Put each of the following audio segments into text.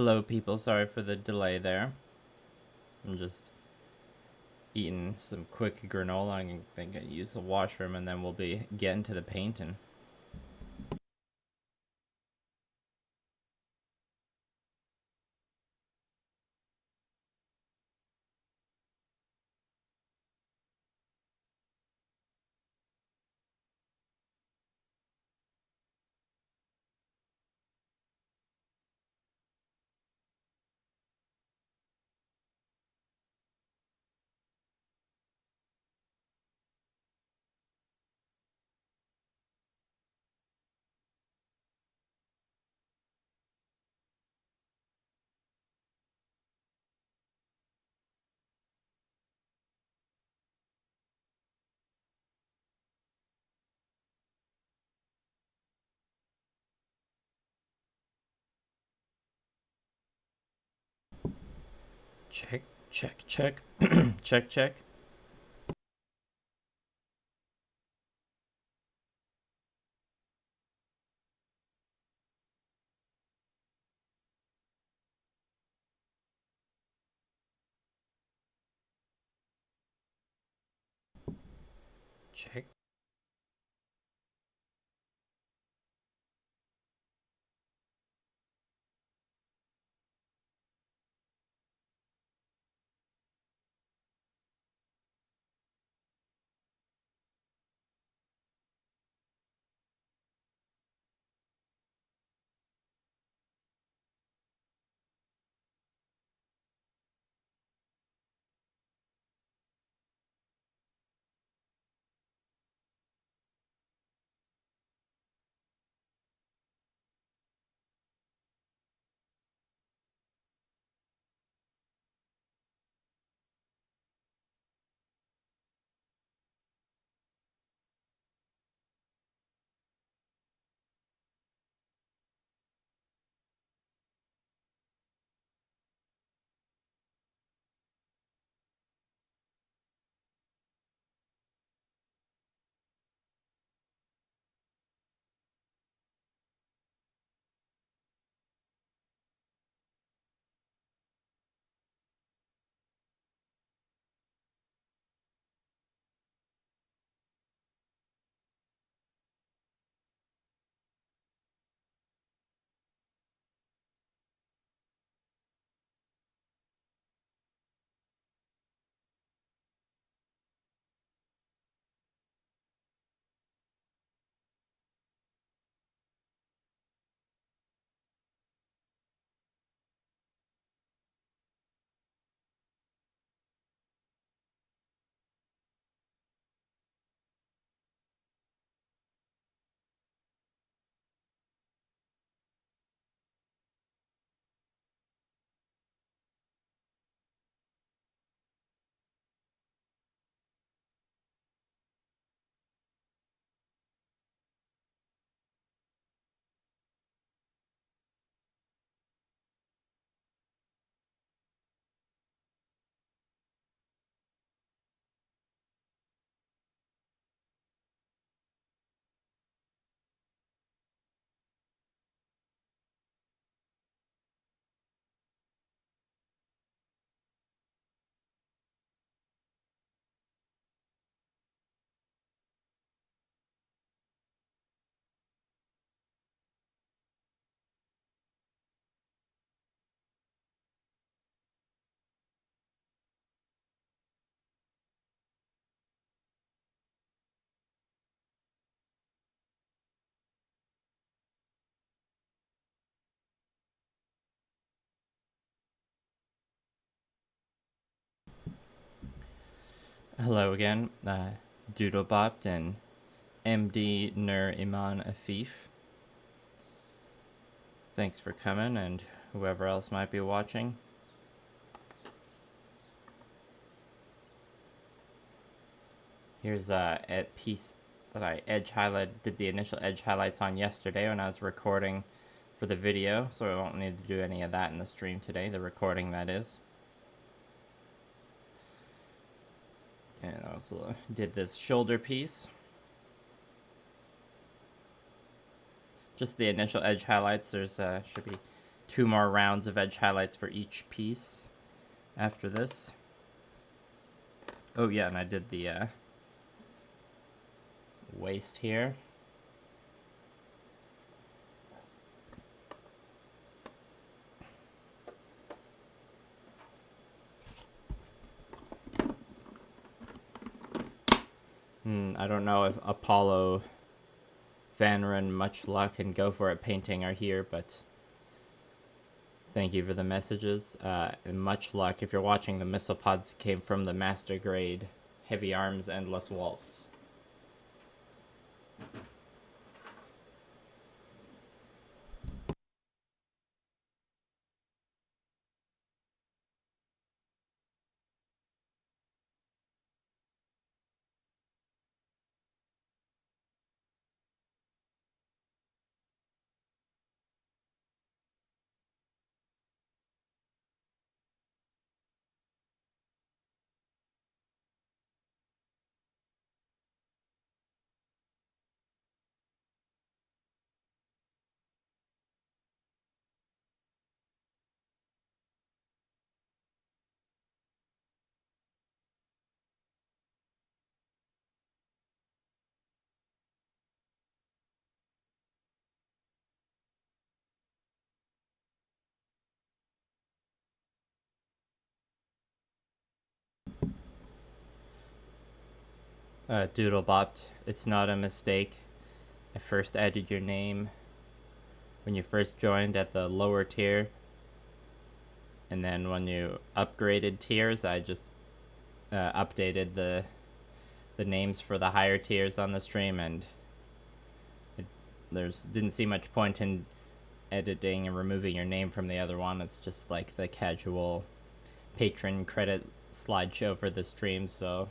Hello people, sorry for the delay there. I'm just eating some quick granola. I think I use the washroom and then we'll be getting to the painting. Check, check, check. Check, check. Check. Hello again, Doodlebop and MD Nur Iman Afif. Thanks for coming, and whoever else might be watching. Here's a piece that I did the initial edge highlights on yesterday when I was recording for the video, so I won't need to do any of that in the stream today, the recording that is. And I also did this shoulder piece. Just the initial edge highlights. There's should be 2 more rounds of edge highlights for each piece after this. Oh yeah, and I did the waist here. I don't know if Apollo, Vanran, Much Luck, and Go For It Painting are here, but thank you for the messages. And much luck. If you're watching, the missile pods came from the Master Grade Heavy Arms Endless Waltz. Doodlebop, it's not a mistake. I first added your name when you first joined at the lower tier, and then when you upgraded tiers, I just updated the names for the higher tiers on the stream, and didn't see much point in editing and removing your name from the other one. It's just like the casual patron credit slideshow for the stream, so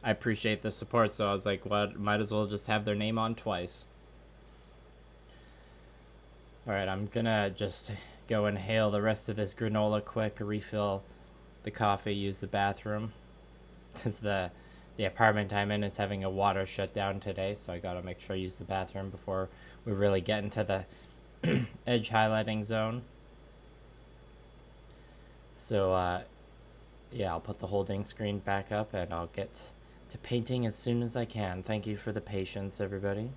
I appreciate the support, so I was like, what, might as well just have their name on twice. Alright, I'm gonna just go inhale the rest of this granola quick, refill the coffee, use the bathroom, because the apartment I'm in is having a water shutdown today, so I gotta make sure I use the bathroom before we really get into the edge highlighting zone. So yeah, I'll put the holding screen back up and I'll get to painting as soon as I can. Thank you for the patience, everybody.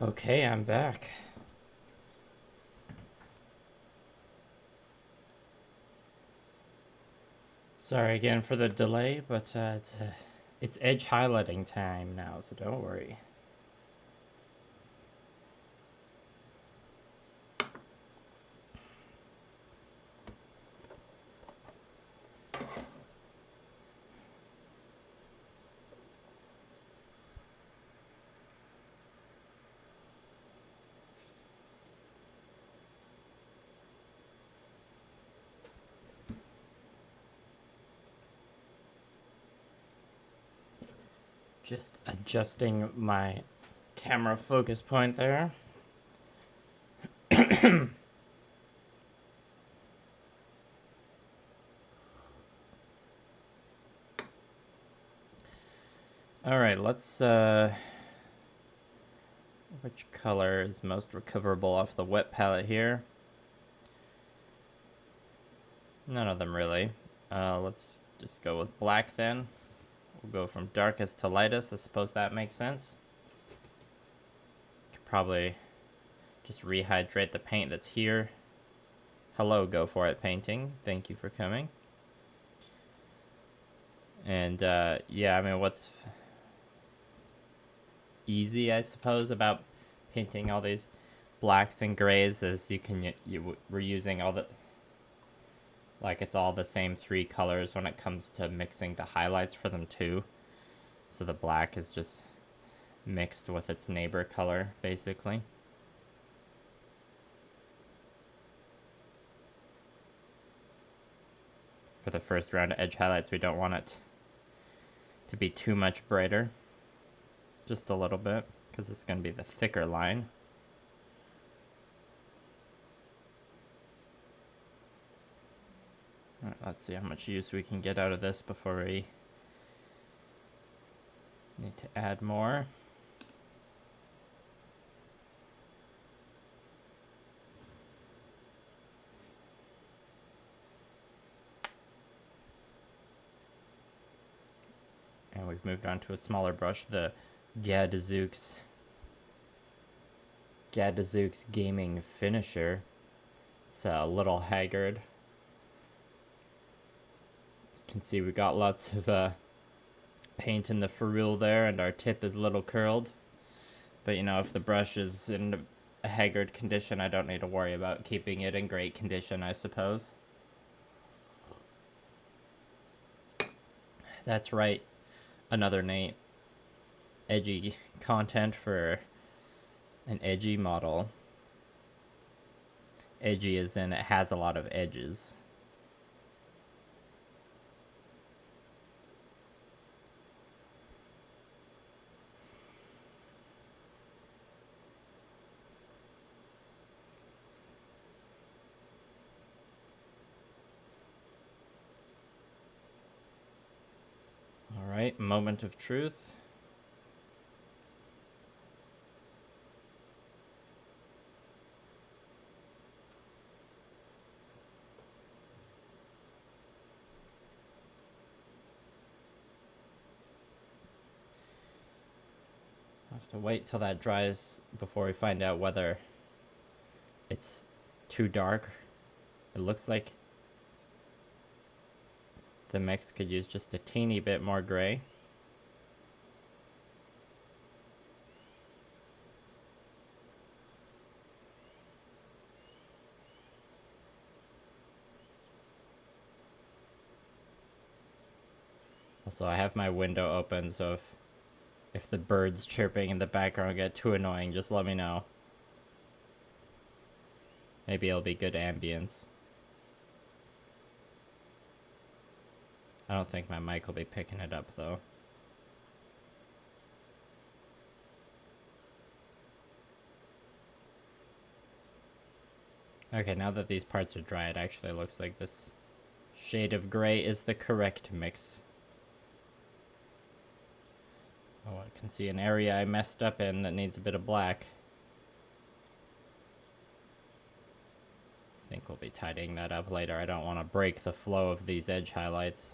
Okay, I'm back. Sorry again for the delay, but it's edge highlighting time now, so don't worry. Just adjusting my camera focus point there. All right, let's which color is most recoverable off the wet palette here? None of them really. Let's just go with black then. We'll go from darkest to lightest. I suppose that makes sense. Could probably just rehydrate the paint that's here. Hello, go for it painting. Thank you for coming. And yeah, I mean, what's easy, I suppose, about painting all these blacks and grays is we're using all the, like, it's all the same three colors when it comes to mixing the highlights for them too. So the black is just mixed with its neighbor color, basically. For the first round of edge highlights, we don't want it to be too much brighter. Just a little bit, because it's going to be the thicker line. Alright, let's see how much use we can get out of this before we need to add more. And we've moved on to a smaller brush, the Gadzooks Gaming Finisher. It's a little haggard. As you can see, we got lots of paint in the ferrule there, and our tip is a little curled. But you know, if the brush is in a haggard condition, I don't need to worry about keeping it in great condition, I suppose. That's right. Another Nate. Edgy content for an edgy model. Edgy as in it has a lot of edges. All right, moment of truth. Have to wait till that dries before we find out whether it's too dark. It looks like the mix could use just a teeny bit more gray. Also, I have my window open, so if the birds chirping in the background get too annoying, just let me know. Maybe it'll be good ambience. I don't think my mic will be picking it up, though. Okay, now that these parts are dry, it actually looks like this shade of gray is the correct mix. Oh, I can see an area I messed up in that needs a bit of black. I think we'll be tidying that up later. I don't want to break the flow of these edge highlights.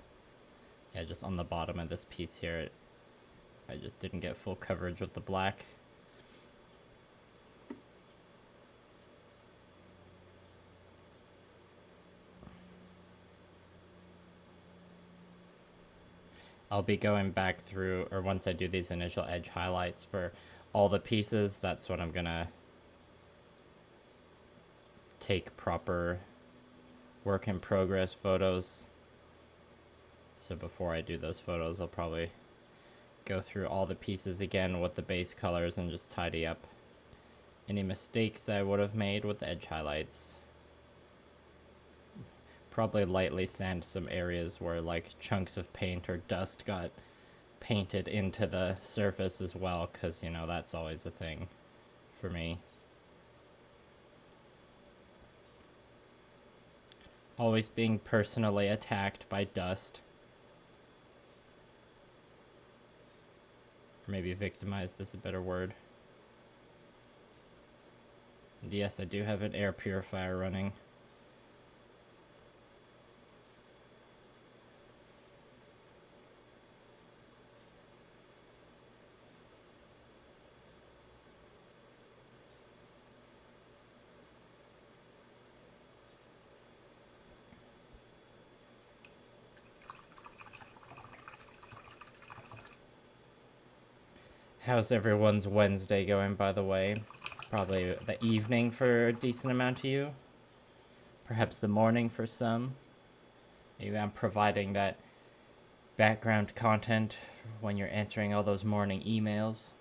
Yeah, just on the bottom of this piece here, I just didn't get full coverage with the black. I'll be going back through, or once I do these initial edge highlights for all the pieces, that's when I'm gonna take proper work in progress photos. So before I do those photos, I'll probably go through all the pieces again with the base colors and just tidy up any mistakes I would have made with the edge highlights. Probably lightly sand some areas where like chunks of paint or dust got painted into the surface as well, because you know that's always a thing for me. Always being personally attacked by dust. Or maybe victimized is a better word. And yes, I do have an air purifier running. How's everyone's Wednesday going, by the way? It's probably the evening for a decent amount of you. Perhaps the morning for some. Maybe I'm providing that background content when you're answering all those morning emails.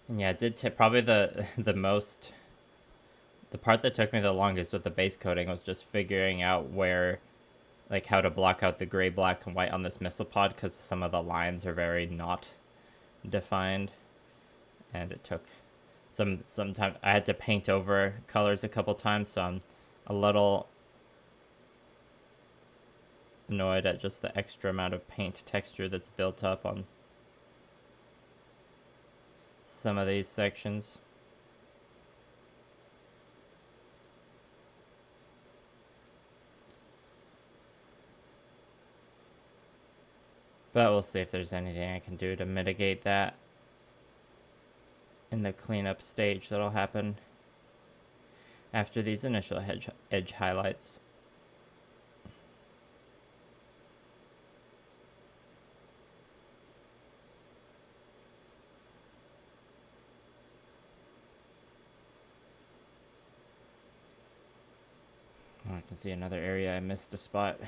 And yeah, it did probably the part that took me the longest with the base coating was just figuring out where, like, how to block out the gray, black, and white on this missile pod, because some of the lines are very not defined, and it took some time. I had to paint over colors a couple times, so I'm a little annoyed at just the extra amount of paint texture that's built up on some of these sections. But we'll see if there's anything I can do to mitigate that in the cleanup stage that'll happen after these initial edge highlights. Oh, I can see another area I missed a spot.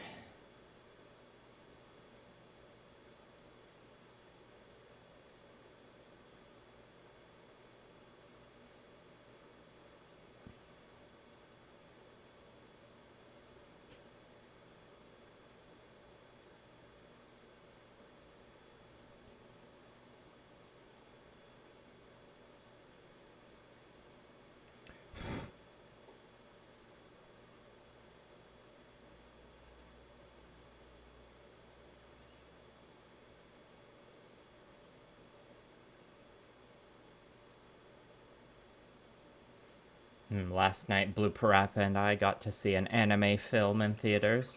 Last night, Blue Parappa and I got to see an anime film in theaters.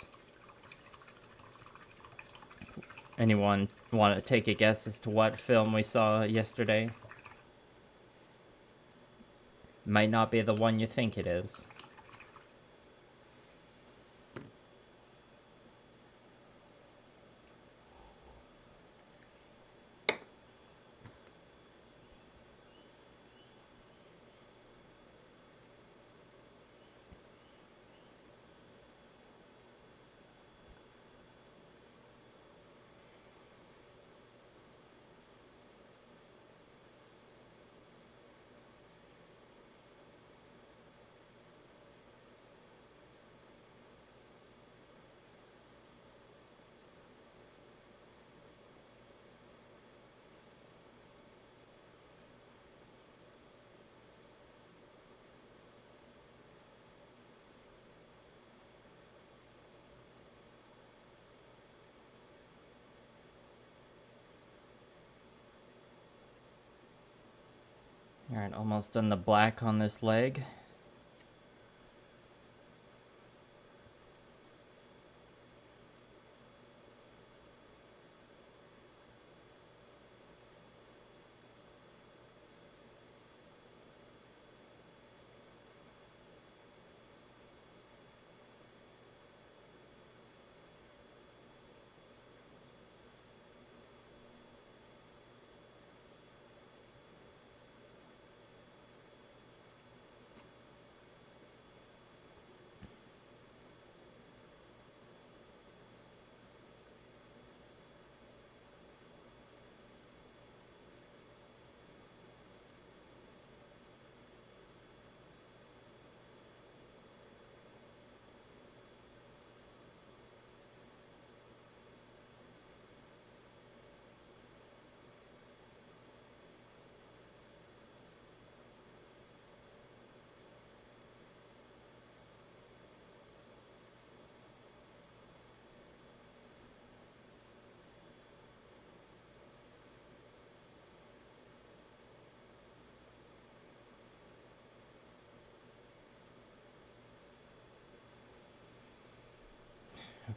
Anyone want to take a guess as to what film we saw yesterday? Might not be the one you think it is. Alright, almost done the black on this leg.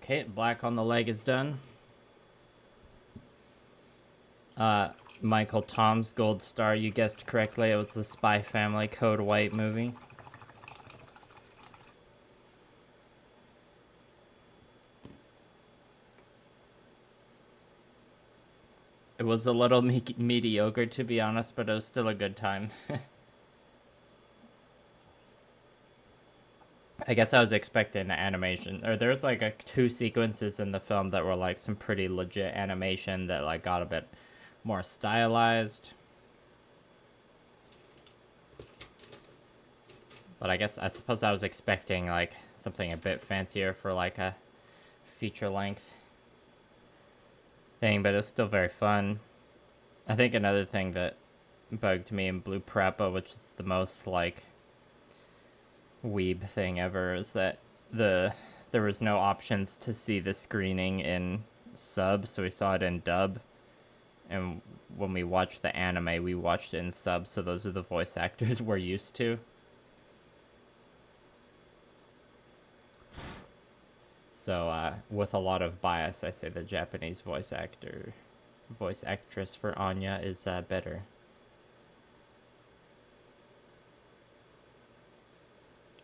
Okay, black on the leg is done. Michael Tom's Gold Star, you guessed correctly. It was the Spy Family Code White movie. It was a little mediocre, to be honest, but it was still a good time. I guess I was expecting the animation, or there's like two sequences in the film that were like some pretty legit animation that like got a bit more stylized. But I suppose I was expecting like something a bit fancier for like a feature length thing, but it's still very fun. I think another thing that bugged me in Blue Prepa, which is the most like weeb thing ever, is that there was no options to see the screening in sub, so we saw it in dub. And when we watched the anime, we watched it in sub, so those are the voice actors we're used to. So, with a lot of bias, I say the Japanese voice actress for Anya is better.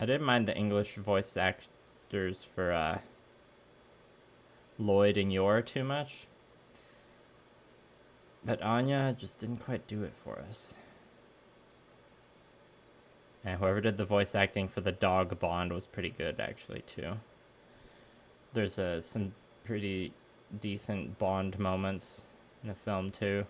I didn't mind the English voice actors for Lloyd and Yor too much. But Anya just didn't quite do it for us. And whoever did the voice acting for the dog Bond was pretty good, actually, too. There's some pretty decent Bond moments in the film, too.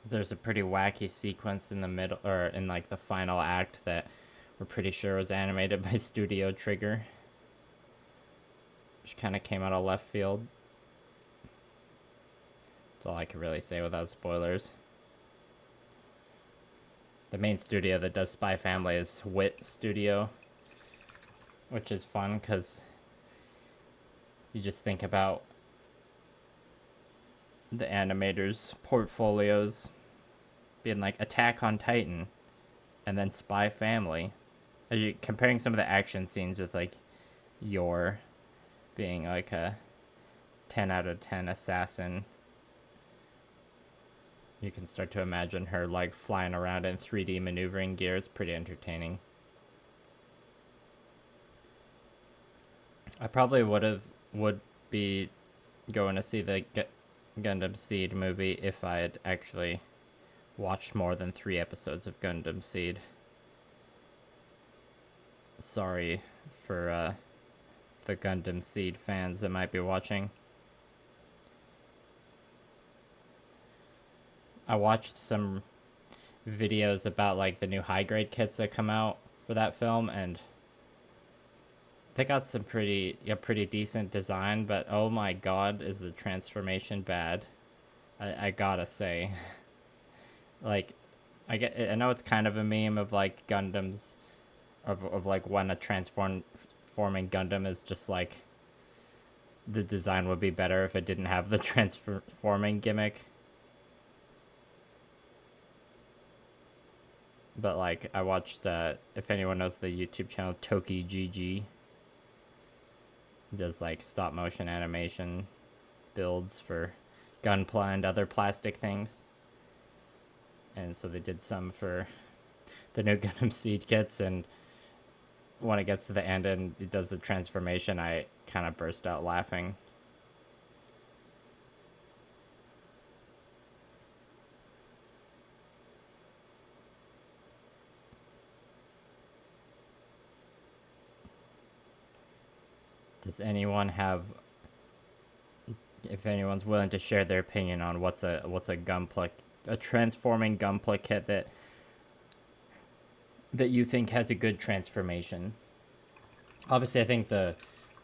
There's a pretty wacky sequence in the middle, or in like the final act, that we're pretty sure was animated by Studio Trigger, which kind of came out of left field. That's all I can really say without spoilers. The main studio that does Spy Family is Wit Studio, which is fun because you just think about the animators' portfolios being like Attack on Titan and then Spy Family. As you comparing some of the action scenes with like Yor being like a 10 out of 10 assassin, you can start to imagine her like flying around in 3D maneuvering gear. It's pretty entertaining. I probably would be going to see the Gundam Seed movie if I had actually watched more than 3 episodes of Gundam Seed. Sorry for the Gundam Seed fans that might be watching. I watched some videos about like the new high grade kits that come out for that film, and they got some pretty decent design, but oh my god, is the transformation bad. I gotta say. Like, I know it's kind of a meme of like Gundams, of like when a transforming Gundam is just like, the design would be better if it didn't have the transforming gimmick. But like, I watched, if anyone knows the YouTube channel Toki GG, does like stop motion animation builds for Gunpla and other plastic things. And so they did some for the new Gundam Seed kits, and when it gets to the end and it does the transformation, I kind of burst out laughing. Does anyone have, if anyone's willing to share their opinion on what's a Gunpla, a transforming Gunpla kit that you think has a good transformation? Obviously, I think the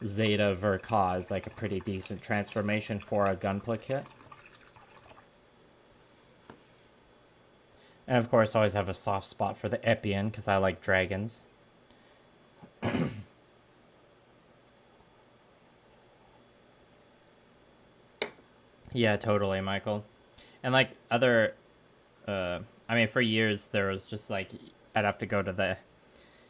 Zeta Verka is like a pretty decent transformation for a Gunpla kit. And of course, I always have a soft spot for the Epion because I like dragons. Yeah, totally, Michael. And like other, I mean, for years there was just like I'd have to go to the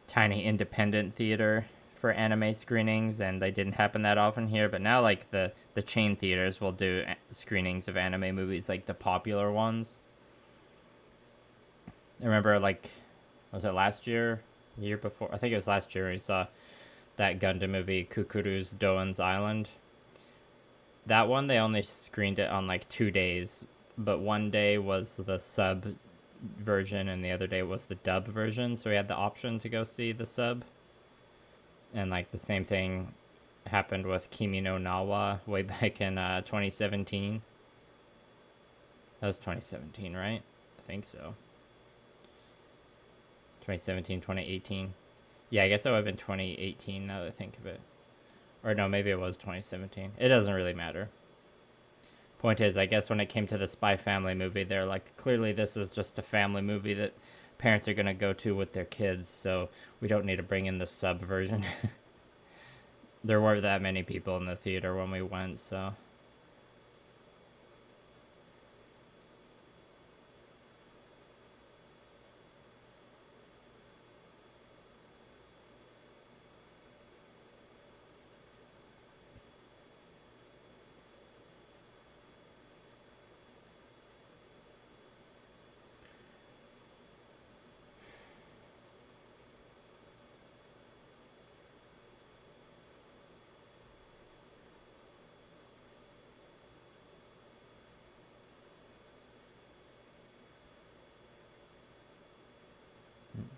tiny independent theater for anime screenings, and they didn't happen that often here. But now, like the chain theaters will do screenings of anime movies, like the popular ones. I remember, like, was it last year, the year before? I think it was last year. We saw that Gundam movie, Kukuru's Doan's Island. That one they only screened it on like 2 days, but one day was the sub version and the other day was the dub version, so we had the option to go see the sub. And like the same thing happened with Kimi no Nawa way back in 2017. That was 2017, right? I think so. 2017, 2018. Yeah, I guess that would have been 2018 now that I think of it. Or no, maybe it was 2017. It doesn't really matter. Point is, I guess when it came to the Spy Family movie, they're like, clearly this is just a family movie that parents are going to go to with their kids, so we don't need to bring in the sub version. There weren't that many people in the theater when we went, so...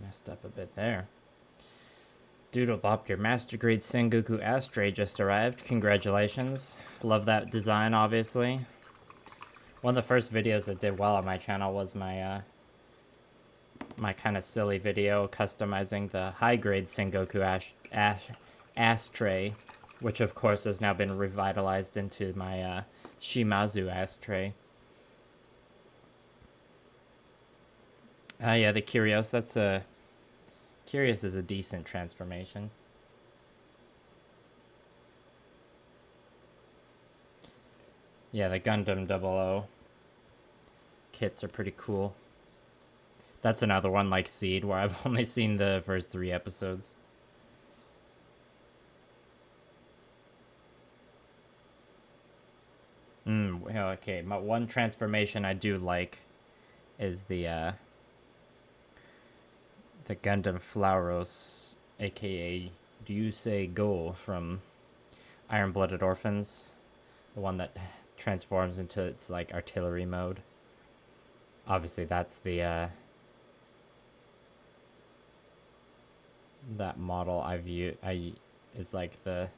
Messed up a bit there. Doodlebop, your Master Grade Sengoku Astray just arrived. Congratulations. Love that design, obviously. One of the first videos that did well on my channel was my my kind of silly video customizing the high-grade Sengoku Astray, which of course has now been revitalized into my Shimazu Astray. Yeah, the Curios, that's a... Curious is a decent transformation. Yeah, the Gundam 00 kits are pretty cool. That's another one like Seed, where I've only seen the first 3 episodes. Okay, my one transformation I do like is the Gundam Flauros, aka Ryusei Go from Iron-Blooded Orphans. The one that transforms into its like artillery mode. Obviously that's the that model is like the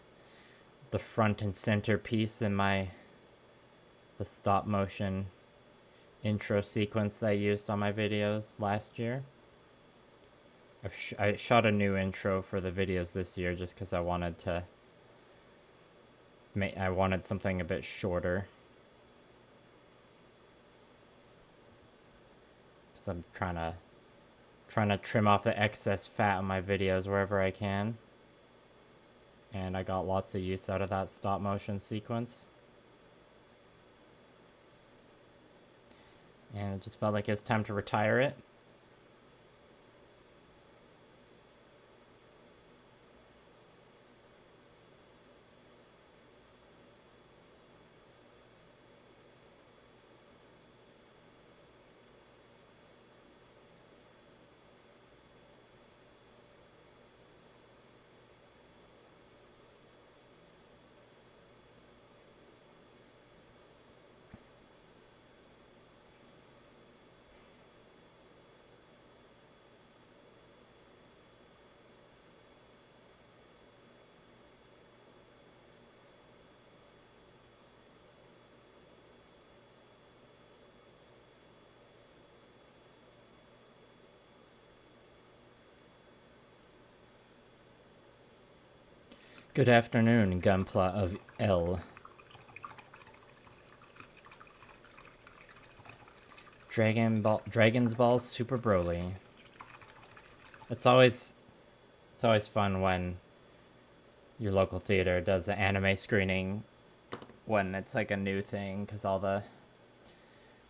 front and center piece in the stop motion intro sequence that I used on my videos last year. I shot a new intro for the videos this year just because I wanted to I wanted something a bit shorter. So I'm trying to trim off the excess fat on my videos wherever I can. And I got lots of use out of that stop motion sequence. And it just felt like it was time to retire it. Good afternoon, Gunpla of L. Dragon's Ball Super Broly. It's always fun when your local theater does an anime screening when it's like a new thing, because all the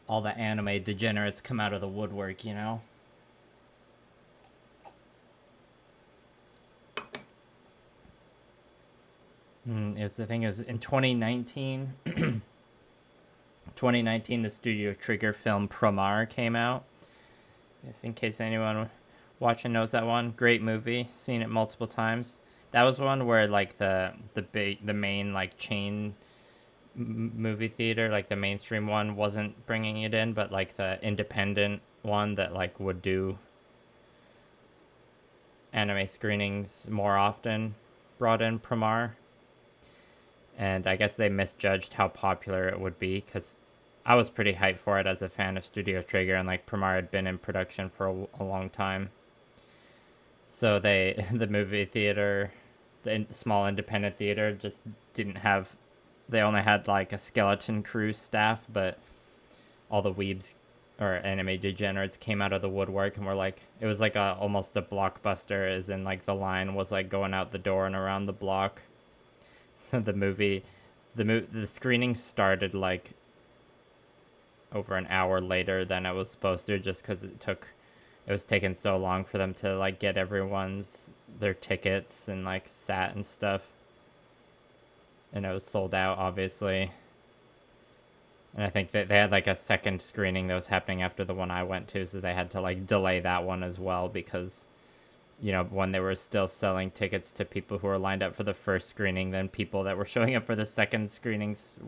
all the anime degenerates come out of the woodwork, you know? It was in 2019. 2019, the Studio Trigger film Promare came out. If in case anyone watching knows that one, great movie. Seen it multiple times. That was one where like the main like chain movie theater, like the mainstream one, wasn't bringing it in, but like the independent one that like would do anime screenings more often brought in Promare. And I guess they misjudged how popular it would be, because I was pretty hyped for it as a fan of Studio Trigger, and like Promare had been in production for a long time. So the movie theater, the small independent theater, just didn't have, they only had like a skeleton crew staff, but all the weebs or anime degenerates came out of the woodwork and were like, it was like almost a blockbuster, as in like the line was like going out the door and around the block. So the screening started like over an hour later than it was supposed to, just because it was taking so long for them to like get their tickets and like sat and stuff. And it was sold out, obviously. And I think that they had like a second screening that was happening after the one I went to, so they had to like delay that one as well, because when they were still selling tickets to people who were lined up for the first screening, then people that were showing up for the second screenings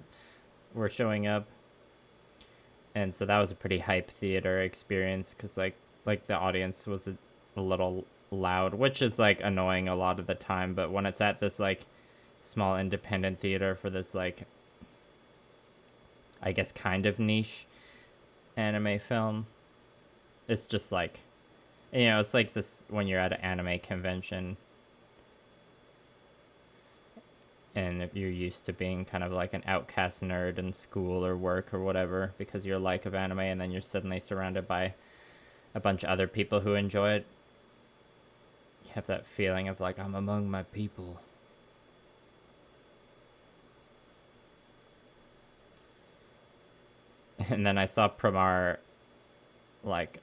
were showing up. And so that was a pretty hype theater experience, because like the audience was a little loud, which is like annoying a lot of the time. But when it's at this like small independent theater for this like, I guess, kind of niche anime film, it's just like, it's like this when you're at an anime convention and if you're used to being kind of like an outcast nerd in school or work or whatever because you're like of anime, and then you're suddenly surrounded by a bunch of other people who enjoy it. You have that feeling of like, I'm among my people. And then I saw Promare like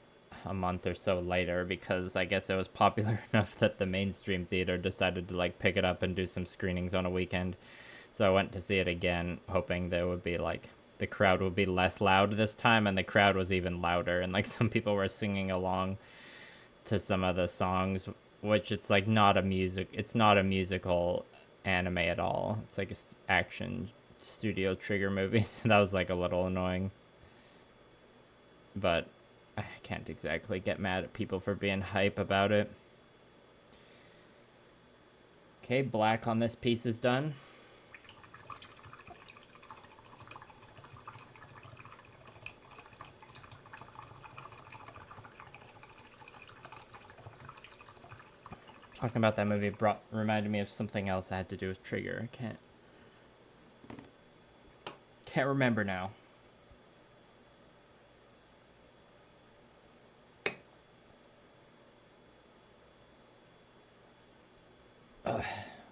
a month or so later, because I guess it was popular enough that the mainstream theater decided to like pick it up and do some screenings on a weekend. So I went to see it again, hoping there would be like, the crowd would be less loud this time, and the crowd was even louder, and like some people were singing along to some of the songs, which it's like it's not a musical anime at all. It's like a action Studio Trigger movie, so that was like a little annoying. But I can't exactly get mad at people for being hype about it. Okay, black on this piece is done. Talking about that movie reminded me of something else I had to do with Trigger. I can't remember now.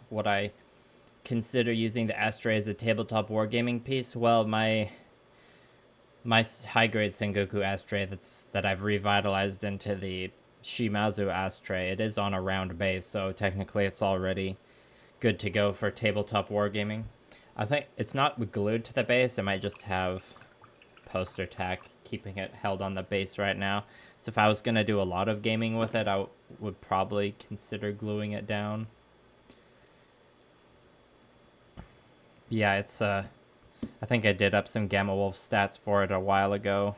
Would I consider using the Ashtray as a tabletop wargaming piece? Well, my high-grade Sengoku Ashtray that I've revitalized into the Shimazu Ashtray, it is on a round base, so technically it's already good to go for tabletop wargaming. I think it's not glued to the base. It might just have poster tack keeping it held on the base right now. So if I was going to do a lot of gaming with it, I would probably consider gluing it down. Yeah, it's I think I did up some Gamma Wolf stats for it a while ago.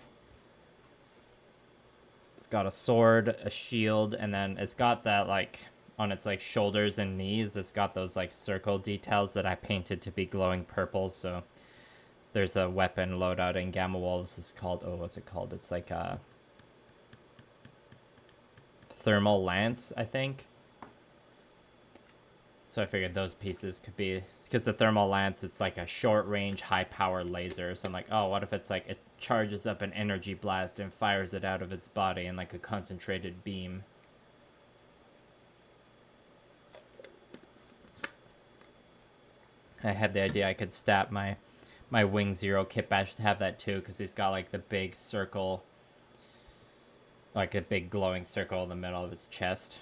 It's got a sword, a shield, and then it's got that like on its like shoulders and knees, it's got those like circle details that I painted to be glowing purple. So there's a weapon loadout in Gamma Wolves. It's called, what's it called? It's like a thermal lance, I think. So I figured those pieces could be, because the thermal lance, it's like a short range, high power laser. So I'm like, oh, what if it's like it charges up an energy blast and fires it out of its body in like a concentrated beam? I had the idea I could stat my my Wing Zero Kitbash should have that too, because he's got like the big circle, like a big glowing circle in the middle of his chest.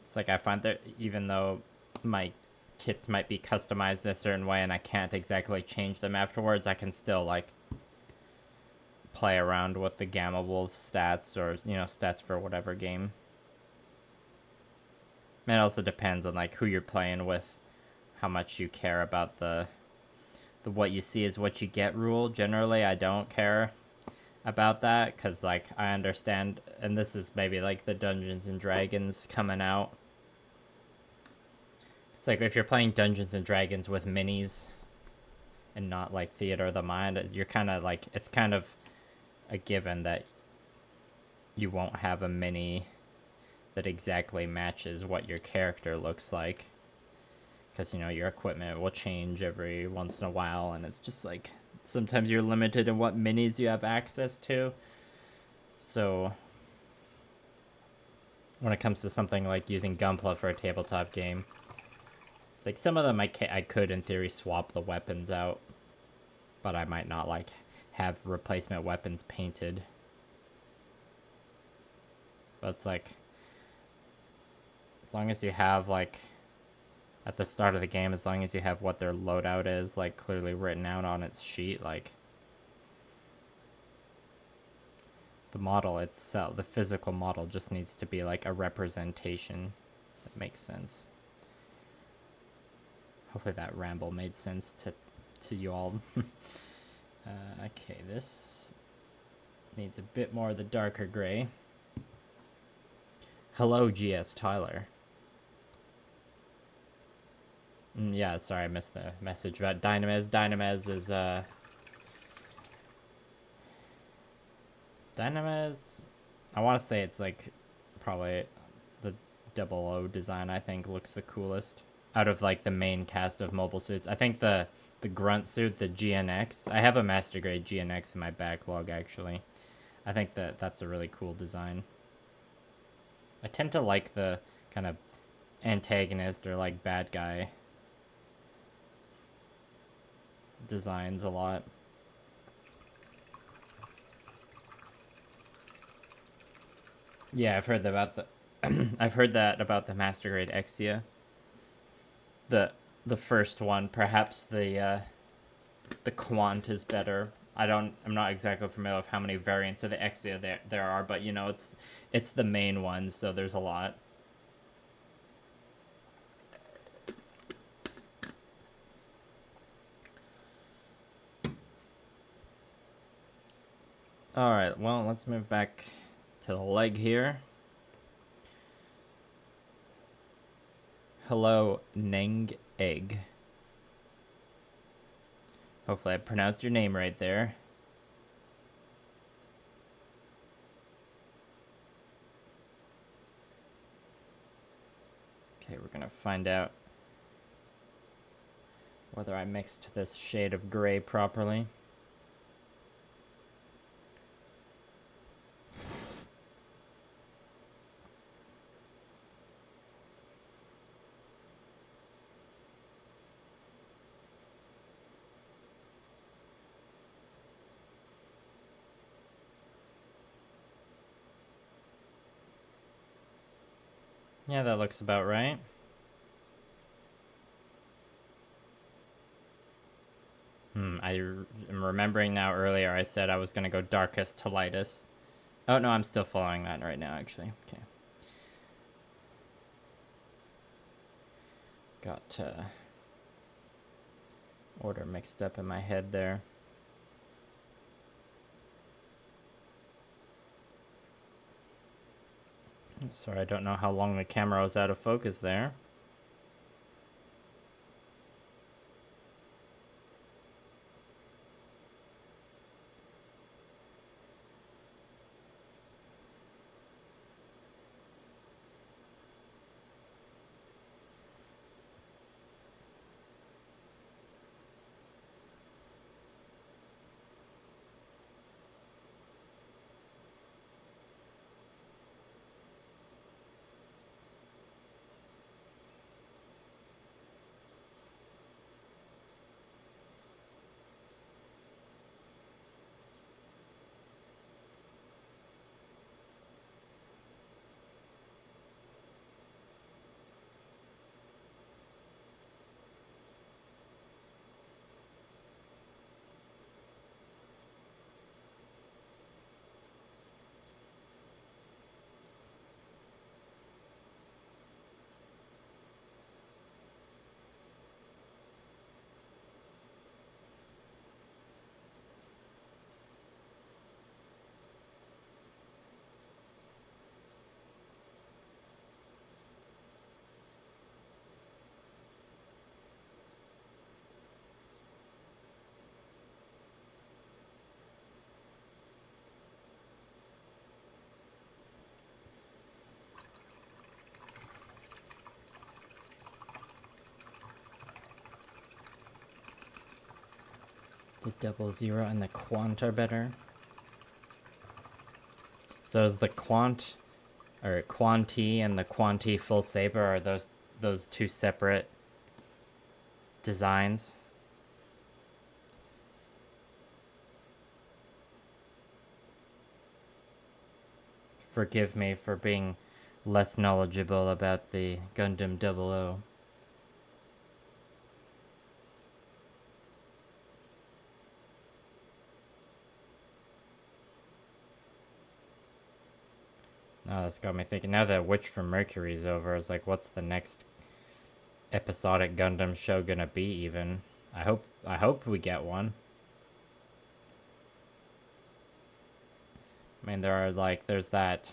It's like I find that even though my kits might be customized in a certain way and I can't exactly change them afterwards, I can still like play around with the Gamma Wolf stats, or stats for whatever game. And it also depends on like who you're playing with, how much you care about the what you see is what you get rule. Generally, I don't care about that, because like I understand, and this is maybe like the Dungeons and Dragons coming out. It's like if you're playing Dungeons and Dragons with minis and not like Theater of the Mind, you're kind of like, it's kind of a given that you won't have a mini that exactly matches what your character looks like, because your equipment will change every once in a while, and it's just like sometimes you're limited in what minis you have access to. So when it comes to something like using Gunpla for a tabletop game, it's like some of them I could in theory swap the weapons out, but I might not like have replacement weapons painted. But it's like, as long as you have like at the start of the game, as long as you have what their loadout is like clearly written out on its sheet, like the model itself, the physical model just needs to be like a representation that makes sense. Hopefully that ramble made sense to you all. Okay, this needs a bit more of the darker gray. Hello, GS Tyler. Yeah, sorry, I missed the message about Dynamez. Dynamez is, Dynamez, I want to say it's like probably the 00 design I think looks the coolest out of like the main cast of mobile suits. I think the grunt suit, the GNX, I have a master grade GNX in my backlog actually. I think that's a really cool design. I tend to like the kind of antagonist or like bad guy designs a lot. Yeah, I've heard about the I've heard that about the master grade Exia. The first one, perhaps the Quant is better. I'm not exactly familiar with how many variants of the Exia there are, but it's the main one, so there's a lot. Alright, well, let's move back to the leg here. Hello, Neng Egg. Hopefully I pronounced your name right there. Okay, we're gonna find out whether I mixed this shade of gray properly. Yeah, that looks about right. I am remembering now, earlier I said I was going to go darkest to lightest. Oh, no, I'm still following that right now, actually. Okay. Got order mixed up in my head there. Sorry, I don't know how long the camera was out of focus there. The double zero and the quant are better. So is the quant, or quanti and the quanti full saber, are those two separate designs? Forgive me for being less knowledgeable about the Gundam 00. Now that's got me thinking. Now that Witch from Mercury's over, it's like, what's the next episodic Gundam show gonna be? Even I hope we get one. I mean, there's that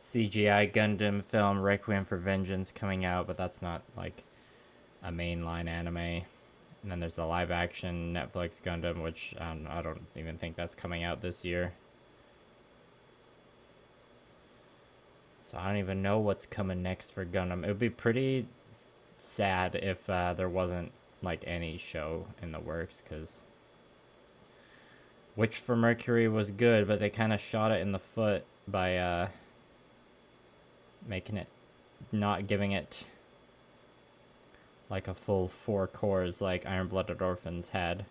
CGI Gundam film Requiem for Vengeance coming out, but that's not like a mainline anime. And then there's the live action Netflix Gundam, which I don't even think that's coming out this year. So I don't even know what's coming next for Gundam. It would be pretty sad if there wasn't like any show in the works, because Witch for Mercury was good, but they kind of shot it in the foot by making it, not giving it like a full 4 cores like Iron Blooded Orphans had.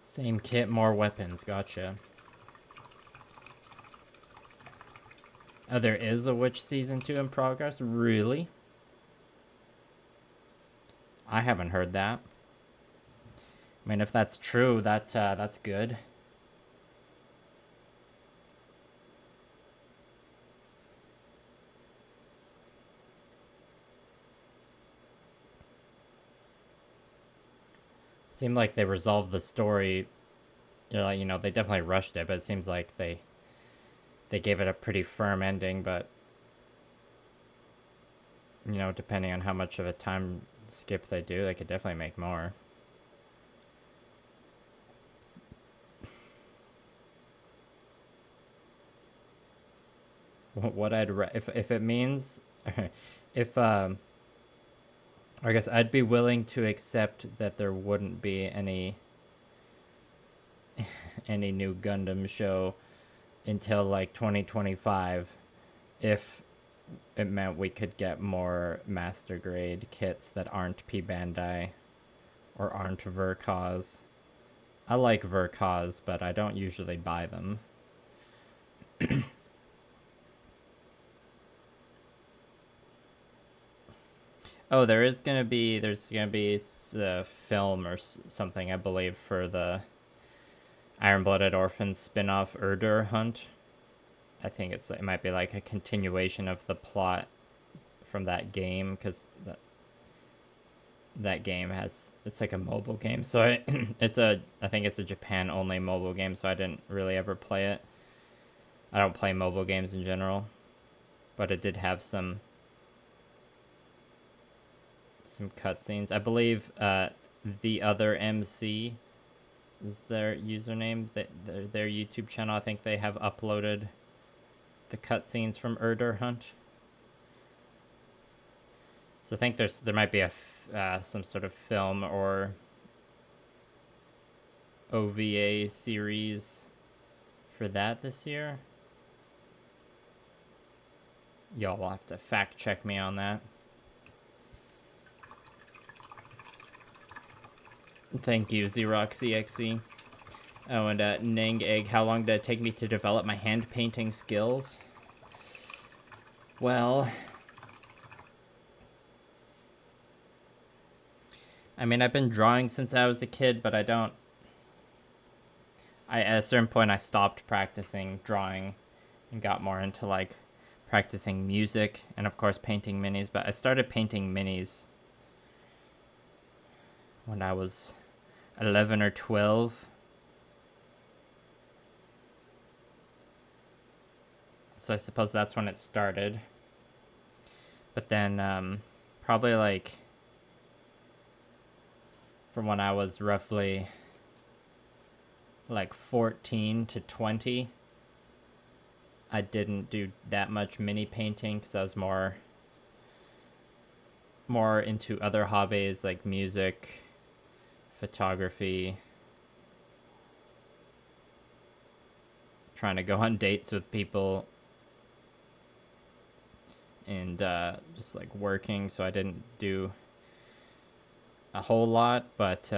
Same kit, more weapons, gotcha. Oh, there is a Witch Season 2 in progress? Really? I haven't heard that. I mean, if that's true, that's good. Seemed like they resolved the story. You know, they definitely rushed it, but it seems like they gave it a pretty firm ending, but you know, depending on how much of a time skip they do, they could definitely make more. What if it means if I guess I'd be willing to accept that there wouldn't be any new Gundam show until like 2025 if it meant we could get more master grade kits that aren't P Bandai or aren't Verkaz. I like Verkaz, but I don't usually buy them. Oh, there's gonna be a film or something, I believe, for the Iron Blooded Orphans spin-off Urdur Hunt. I think it might be like a continuation of the plot from that game, because that game it's like a mobile game, so I think it's a Japan only mobile game, so I didn't really ever play it. I don't play mobile games in general, but it did have some cutscenes. I believe the other MC is their username, their YouTube channel. I think they have uploaded the cutscenes from Urdur Hunt. So I think there might be some sort of film or OVA series for that this year. Y'all will have to fact check me on that. Thank you, XeroxEXE. Oh, and Ning Egg, how long did it take me to develop my hand painting skills? Well, I mean, I've been drawing since I was a kid, but at a certain point I stopped practicing drawing and got more into like practicing music and of course painting minis, but I started painting minis when I was 11 or 12. So I suppose that's when it started. But then probably like from when I was roughly like 14 to 20. I didn't do that much mini painting because I was more into other hobbies like music, photography, trying to go on dates with people, and just like working, so I didn't do a whole lot. But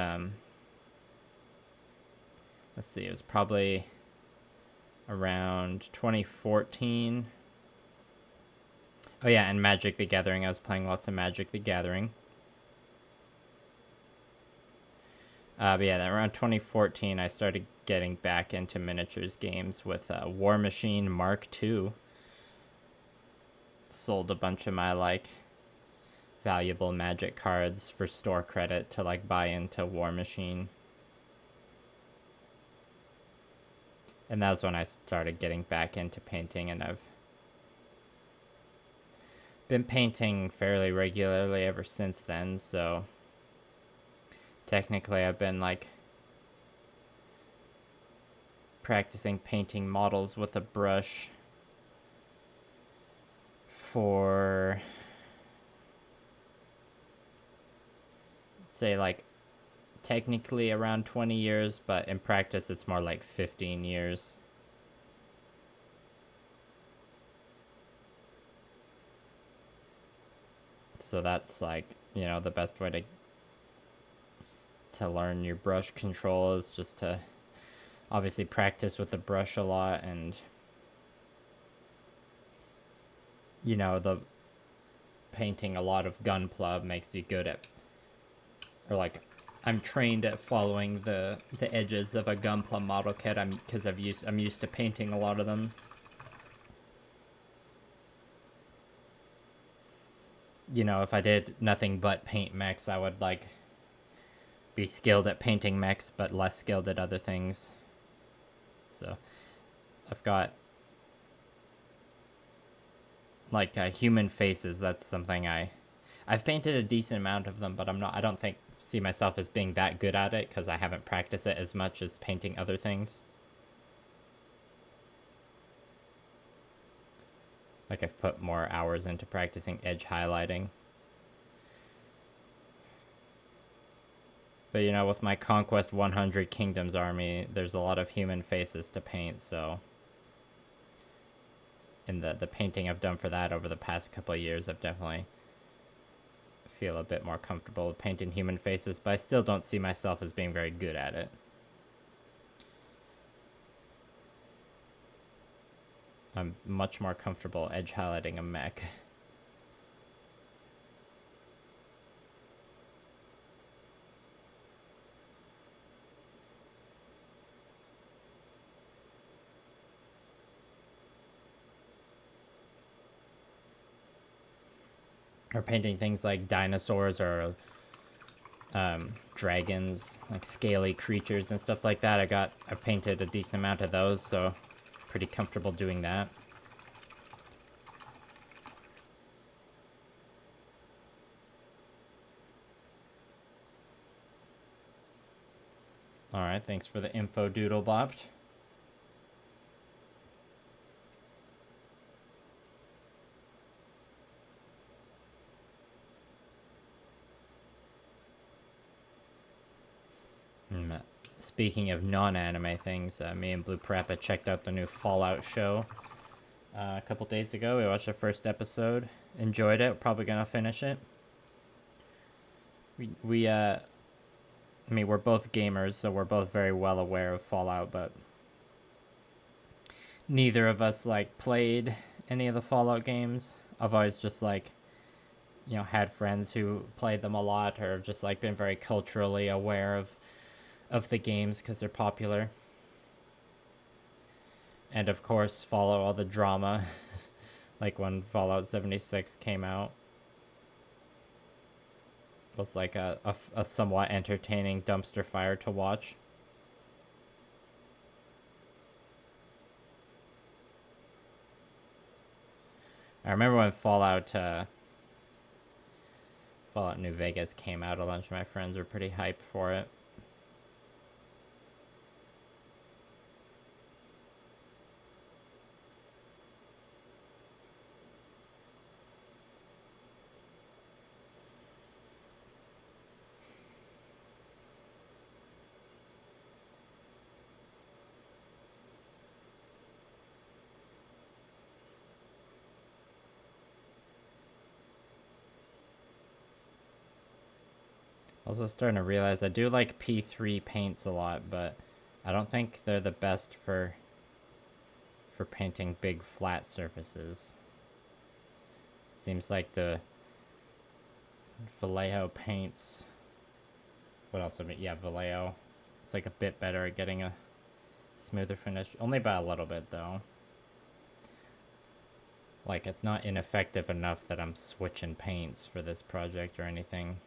let's see, it was probably around 2014. Oh yeah, and Magic the Gathering. I was playing lots of Magic the Gathering. But yeah, around 2014, I started getting back into miniatures games with War Machine Mark II. Sold a bunch of my like valuable Magic cards for store credit to like buy into War Machine. And that was when I started getting back into painting, and I've been painting fairly regularly ever since then, so technically I've been like practicing painting models with a brush for, say, like technically around 20 years, but in practice it's more like 15 years. So that's like, you know, the best way to learn your brush control is just to obviously practice with the brush a lot, and you know, the painting a lot of Gunpla makes you good at, or like I'm trained at following the edges of a Gunpla model kit. Because I'm used to painting a lot of them. You know, if I did nothing but paint mechs, I would like be skilled at painting mechs, but less skilled at other things. So I've got like human faces. That's something I've painted a decent amount of them, but I don't see myself as being that good at it because I haven't practiced it as much as painting other things. Like I've put more hours into practicing edge highlighting. But you know, with my Conquest 100 Kingdoms army, there's a lot of human faces to paint, so in the painting I've done for that over the past couple of years, I've definitely feel a bit more comfortable with painting human faces, but I still don't see myself as being very good at it. I'm much more comfortable edge highlighting a mech. Or painting things like dinosaurs or dragons, like scaly creatures and stuff like that. I've painted a decent amount of those, so pretty comfortable doing that. Alright, thanks for the info, Doodlebop. Speaking of non-anime things, me and Blue Parappa checked out the new Fallout show a couple days ago. We watched the first episode, enjoyed it. We're probably gonna finish it. I mean, we're both gamers, so we're both very well aware of Fallout, but neither of us like played any of the Fallout games. I've always just like, you know, had friends who played them a lot, or just like been very culturally aware of the games because they're popular. And of course follow all the drama like when Fallout 76 came out. It was like a somewhat entertaining dumpster fire to watch. I remember when Fallout Fallout New Vegas came out. A bunch of my friends were pretty hyped for it. Also starting to realize I do like P3 paints a lot, but I don't think they're the best for painting big flat surfaces. Seems like the Vallejo paints. What else? Yeah, Vallejo. It's like a bit better at getting a smoother finish. Only by a little bit though. Like it's not ineffective enough that I'm switching paints for this project or anything.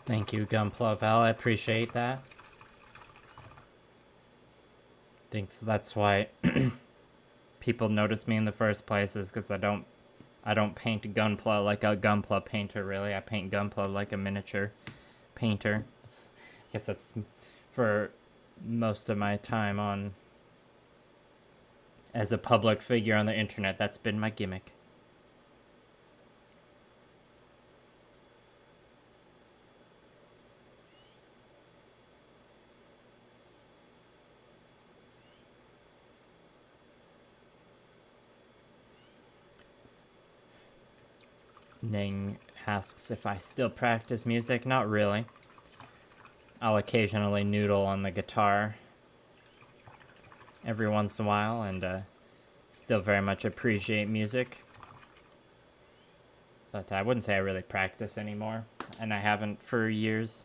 Thank you, Gunpla Val. I appreciate that. I think that's why people notice me in the first place, is because I don't paint Gunpla like a Gunpla painter. Really, I paint Gunpla like a miniature painter. I guess that's for most of my time on as a public figure on the internet. That's been my gimmick. Ning asks if I still practice music. Not really. I'll occasionally noodle on the guitar every once in a while, and still very much appreciate music. But I wouldn't say I really practice anymore, and I haven't for years.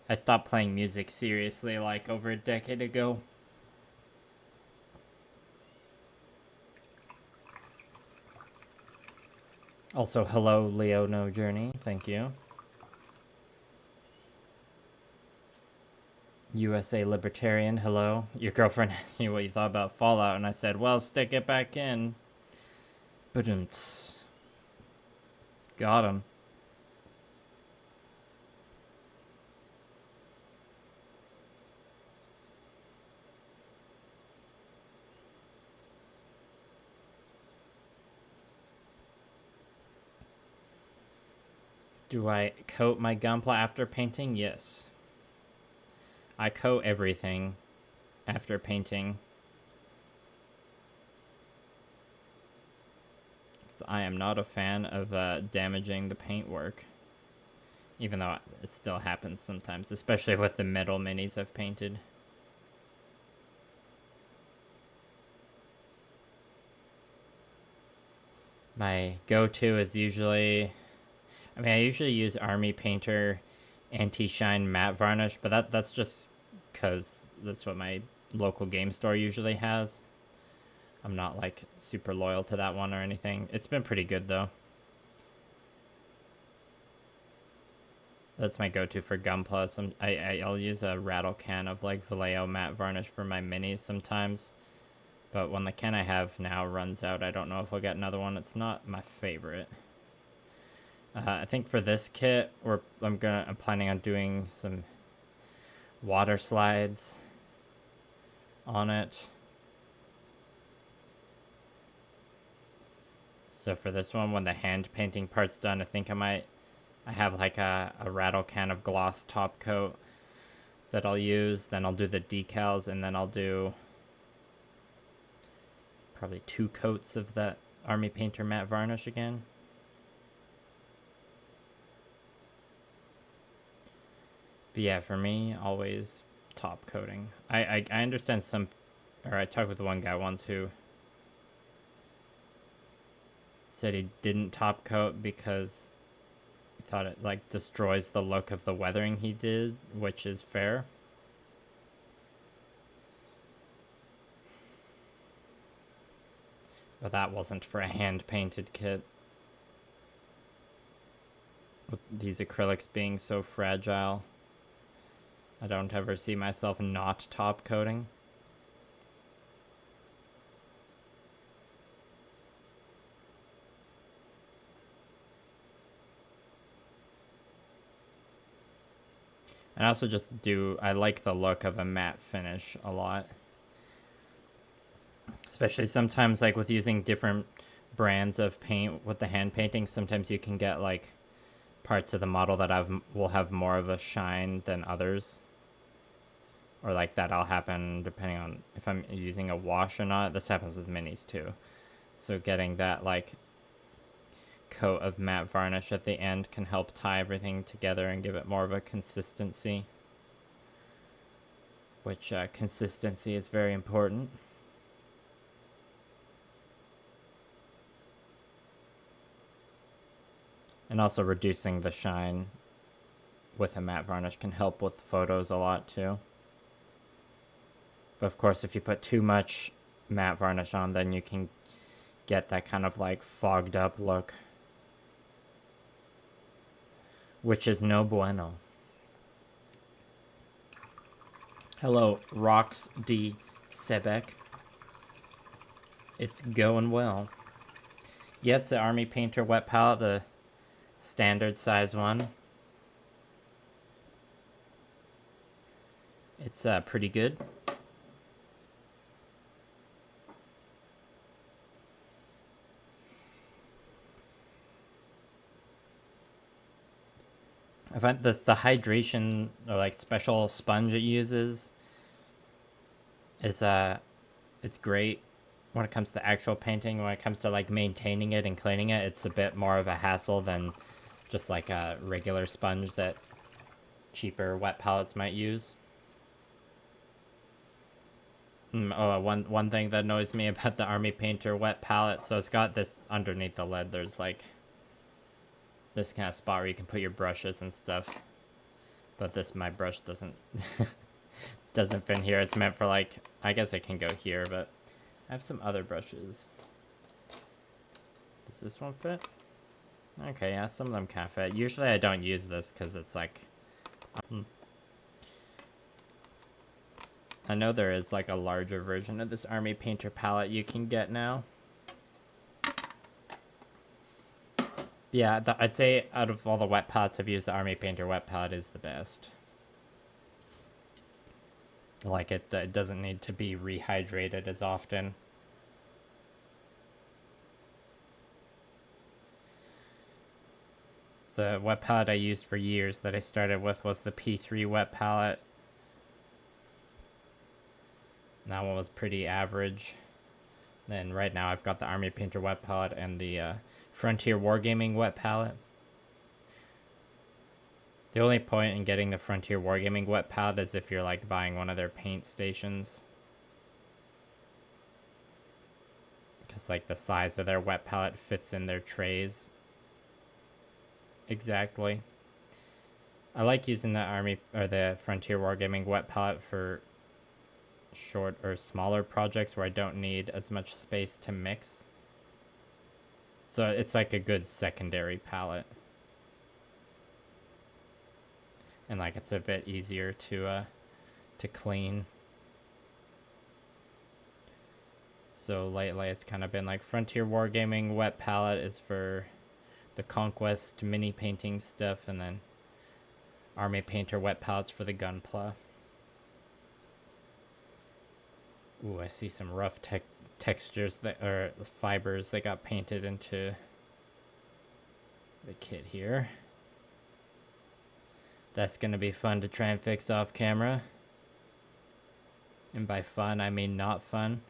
I stopped playing music seriously like over a decade ago. Also, hello, Leo No Journey. Thank you. USA Libertarian, hello. Your girlfriend asked you what you thought about Fallout, and I said, well, stick it back in. Ba-dum-ts. Got him. Do I coat my Gunpla after painting? Yes. I coat everything after painting. I am not a fan of damaging the paintwork. Even though it still happens sometimes, especially with the metal minis I've painted. My go-to is usually... I usually use Army Painter anti-shine matte varnish, but that's just because that's what my local game store usually has. I'm not like super loyal to that one or anything. It's been pretty good though. That's my go-to for Gunpla. I'll use a rattle can of like Vallejo matte varnish for my minis sometimes. But when the can I have now runs out, I don't know if I'll get another one. It's not my favorite. I think for this kit, I'm planning on doing some water slides on it. So for this one, when the hand painting part's done, I think I have like a rattle can of gloss top coat that I'll use. Then I'll do the decals, and then I'll do probably 2 coats of that Army Painter matte varnish again. But yeah, for me, always top coating. I understand I talked with one guy once who said he didn't top coat because he thought it like destroys the look of the weathering he did, which is fair. But that wasn't for a hand-painted kit. With these acrylics being so fragile, I don't ever see myself not top coating. And I also I like the look of a matte finish a lot. Especially sometimes like with using different brands of paint with the hand painting, sometimes you can get like parts of the model that will have more of a shine than others. Or like that'll happen depending on if I'm using a wash or not. This happens with minis too. So getting that like coat of matte varnish at the end can help tie everything together and give it more of a consistency. Which consistency is very important. And also reducing the shine with a matte varnish can help with photos a lot too. But of course, if you put too much matte varnish on, then you can get that kind of like fogged up look, which is no bueno. Hello, Rox D. Sebek. It's going well. Yeah, it's the Army Painter wet palette, the standard size one. It's pretty good. I find the hydration or like special sponge it uses is it's great when it comes to actual painting. When it comes to like maintaining it and cleaning it, it's a bit more of a hassle than just like a regular sponge that cheaper wet palettes might use. One thing that annoys me about the Army Painter wet palette, so it's got this underneath the lid, there's like this kind of spot where you can put your brushes and stuff. But my brush doesn't doesn't fit here. It's meant for like, I guess it can go here, but I have some other brushes. Does this one fit? Okay, yeah, some of them can fit. Usually I don't use this because it's like... I know there is like a larger version of this Army Painter palette you can get now. Yeah, I'd say out of all the wet palettes I've used, the Army Painter wet palette is the best. Like it doesn't need to be rehydrated as often. The wet palette I used for years that I started with was the P3 wet palette. And that one was pretty average. Then right now I've got the Army Painter wet palette and the Frontier Wargaming wet palette. The only point in getting the Frontier Wargaming wet palette is if you're like buying one of their paint stations. Because like the size of their wet palette fits in their trays exactly. I like using the Frontier Wargaming wet palette for short or smaller projects where I don't need as much space to mix. So it's like a good secondary palette. And like it's a bit easier to clean. So lately it's kind of been like Frontier Wargaming wet palette is for the Conquest mini painting stuff, and then Army Painter wet palettes for the Gunpla. Ooh, I see some rough textures or fibers that got painted into the kit here. That's gonna be fun to try and fix off camera. And by fun, I mean not fun.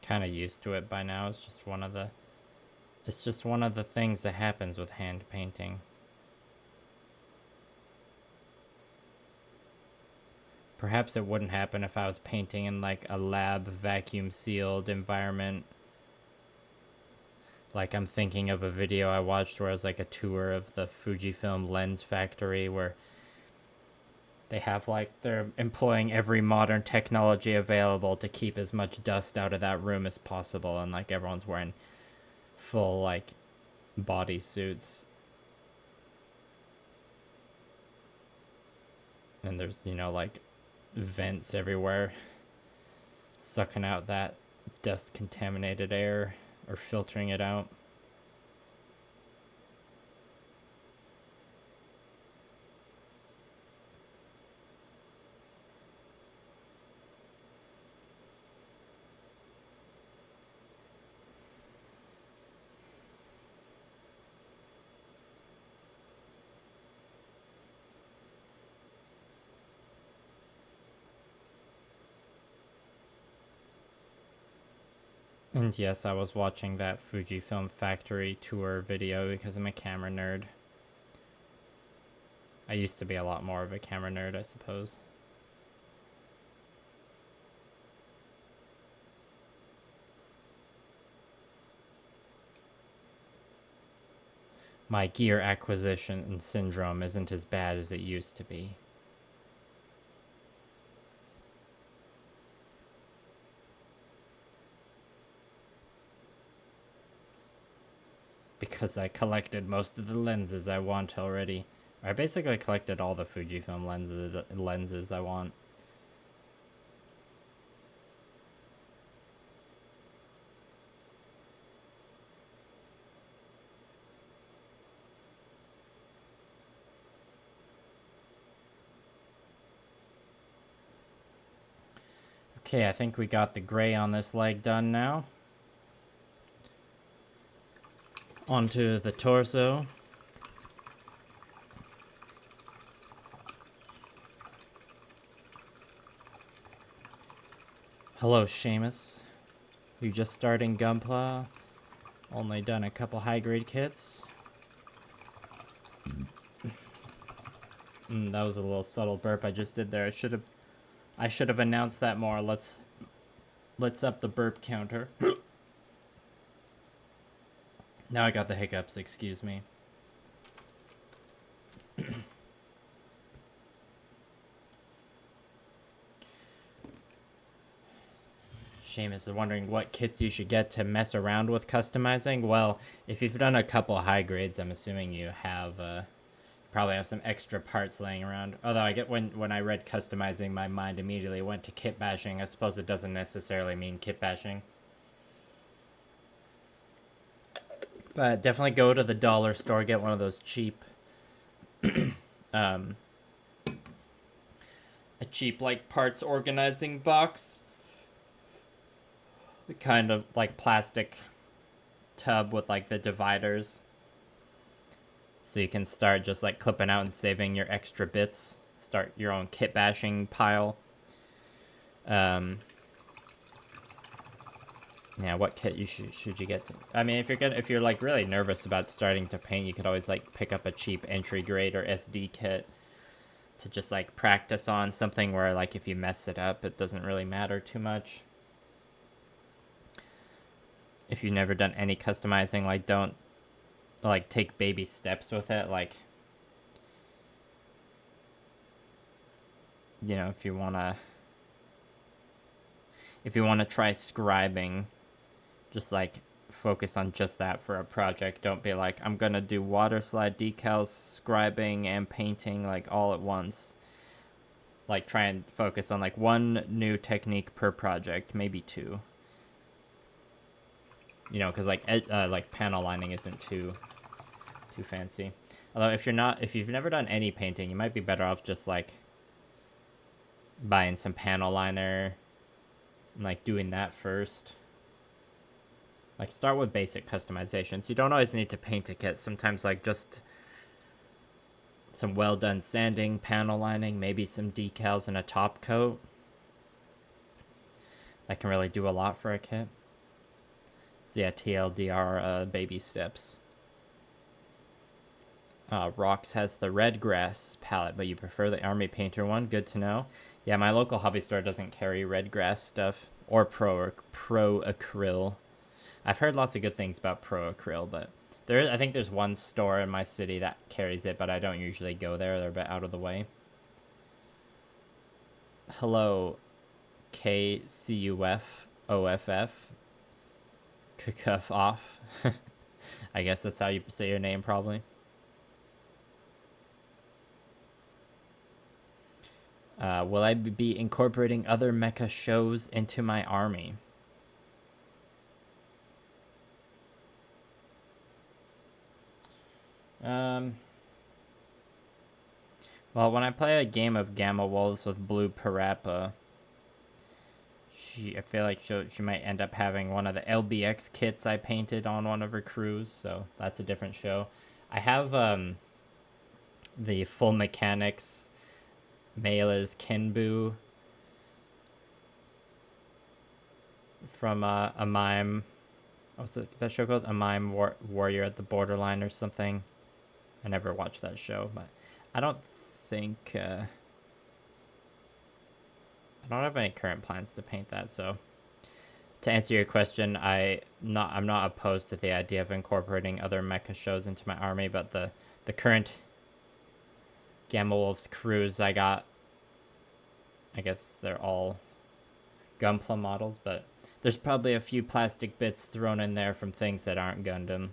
Kind of used to it by now. It's just one of the things that happens with hand painting. Perhaps it wouldn't happen if I was painting in like a lab vacuum sealed environment. Like, I'm thinking of a video I watched where it was like a tour of the Fujifilm lens factory where they have like, they're employing every modern technology available to keep as much dust out of that room as possible, and like everyone's wearing full like body suits. And there's, you know, like vents everywhere sucking out that dust contaminated air or filtering it out. And yes, I was watching that Fujifilm factory tour video because I'm a camera nerd. I used to be a lot more of a camera nerd, I suppose. My gear acquisition syndrome isn't as bad as it used to be. Because I collected most of the lenses I want already. I basically collected all the Fujifilm lenses I want. Okay, I think we got the gray on this leg done now. Onto the torso. Hello, Seamus. You just starting Gunpla? Only done a couple high-grade kits. That was a little subtle burp I just did there. I should have announced that more. Let's up the burp counter. Now I got the hiccups, excuse me. Seamus is wondering what kits you should get to mess around with customizing. Well, if you've done a couple high grades, I'm assuming you have probably have some extra parts laying around. Although I get when I read customizing, my mind immediately went to kit bashing. I suppose it doesn't necessarily mean kit bashing. But definitely go to the dollar store, get one of those cheap a cheap like parts organizing box. The kind of like plastic tub with like the dividers. So you can start just like clipping out and saving your extra bits. Start your own kit bashing pile. Yeah, what kit you should you get? I mean, if you're like really nervous about starting to paint, you could always like pick up a cheap entry grade or SD kit to just like practice on something where like if you mess it up, it doesn't really matter too much. If you've never done any customizing, like don't like take baby steps with it. Like, you know, if you wanna try scribing, just like focus on just that for a project. Don't be like, I'm gonna do water slide decals, scribing, and painting like all at once. Like try and focus on like one new technique per project, maybe two. You know, because like panel lining isn't too fancy. Although if you've never done any painting, you might be better off just like buying some panel liner and like doing that first. Like start with basic customizations. You don't always need to paint a kit. Sometimes like just some well done sanding, panel lining, maybe some decals and a top coat. That can really do a lot for a kit. So yeah, TLDR baby steps. Rox has the red grass palette, but you prefer the army painter one. Good to know. Yeah, my local hobby store doesn't carry red grass stuff or pro acryl. I've heard lots of good things about pro acryl, but I think there's one store in my city that carries it, but I don't usually go there. They're a bit out of the way. Hello, KCUF OFF. Cuff off. I guess that's how you say your name, probably. Will I be incorporating other mecha shows into my army? Well, when I play a game of Gamma Wolves with Blue Parappa, I feel like she might end up having one of the LBX kits I painted on one of her crews, so that's a different show. I have the Full Mechanics Mele's Kenbu from a mime. What's that show called? A Mime Warrior at the Borderline or something. I never watched that show, but I don't think I don't have any current plans to paint that. So to answer your question, I'm not opposed to the idea of incorporating other mecha shows into my army, but the current Gamma Wolves crews I got, I guess they're all Gunpla models, but there's probably a few plastic bits thrown in there from things that aren't Gundam.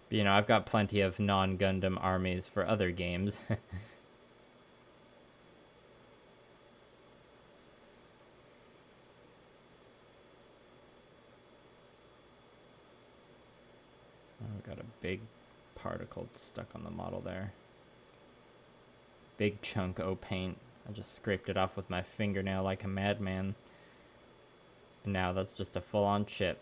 But, you know, I've got plenty of non-Gundam armies for other games. I've got a big particle stuck on the model there. Big chunk of paint. I just scraped it off with my fingernail like a madman. And now that's just a full-on chip.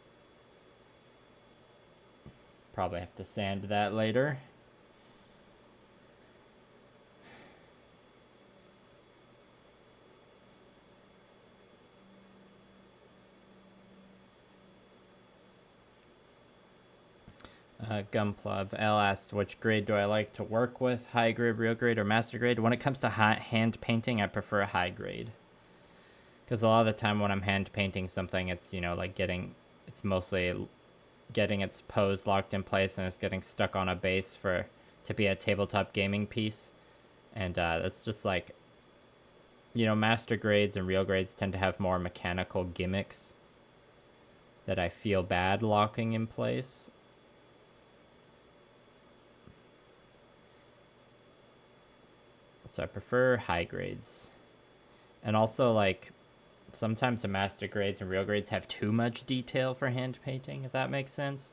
Probably have to sand that later. Gunpla. L asks, which grade do I like to work with? High grade, real grade, or master grade? When it comes to hand painting, I prefer high grade. Because a lot of the time when I'm hand painting something, it's, you know, like it's mostly getting its pose locked in place and it's getting stuck on a base to be a tabletop gaming piece. And that's just like, you know, master grades and real grades tend to have more mechanical gimmicks that I feel bad locking in place. So I prefer high grades. And also, like, sometimes the master grades and real grades have too much detail for hand painting, if that makes sense.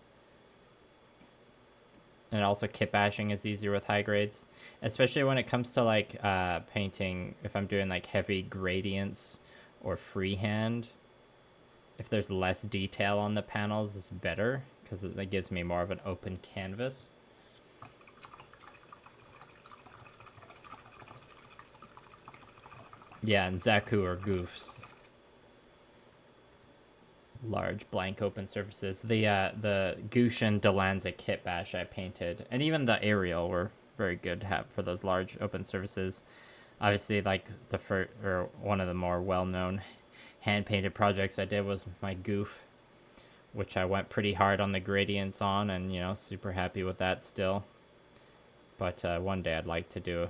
And also kitbashing is easier with high grades. Especially when it comes to, like, painting, if I'm doing, like, heavy gradients or freehand. If there's less detail on the panels, it's better, because it gives me more of an open canvas. Yeah, and Zaku are goofs. Large blank open surfaces. The Gushin Delanza Kitbash I painted, and even the Aerial were very good to have for those large open surfaces. Obviously, like one of the more well-known hand-painted projects I did was my Goof, which I went pretty hard on the gradients on, and, you know, super happy with that still. But one day I'd like to do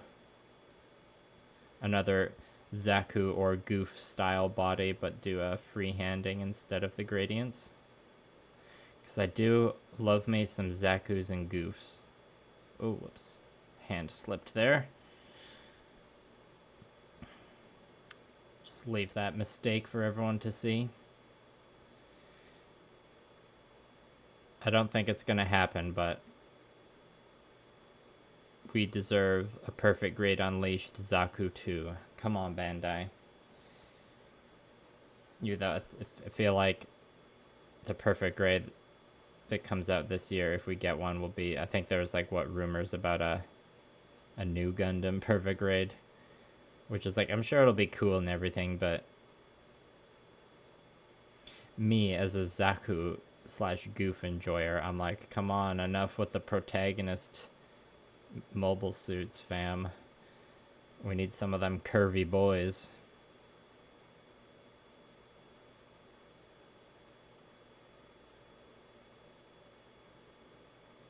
another Zaku or Goof style body, but do a freehanding instead of the gradients. Because I do love me some Zakus and Goofs. Oh, whoops. Hand slipped there. Just leave that mistake for everyone to see. I don't think it's going to happen, but we deserve a perfect grade unleashed Zaku 2. Come on, Bandai. I feel like the perfect grade that comes out this year, if we get one, will be, I think there was like rumors about a new Gundam perfect grade, which is like, I'm sure it'll be cool and everything, but me as a Zaku slash goof enjoyer. I'm like, come on, enough with the protagonist mobile suits, fam. We need some of them curvy boys.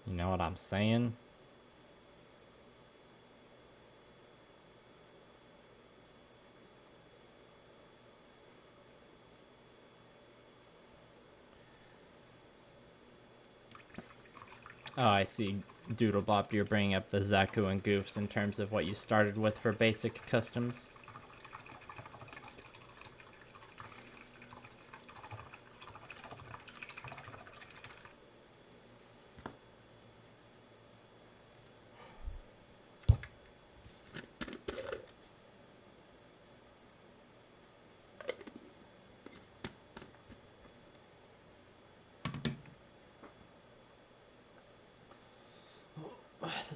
You know what I'm saying? Oh, I see, Doodlebop, you're bringing up the Zaku and Goofs in terms of what you started with for basic customs.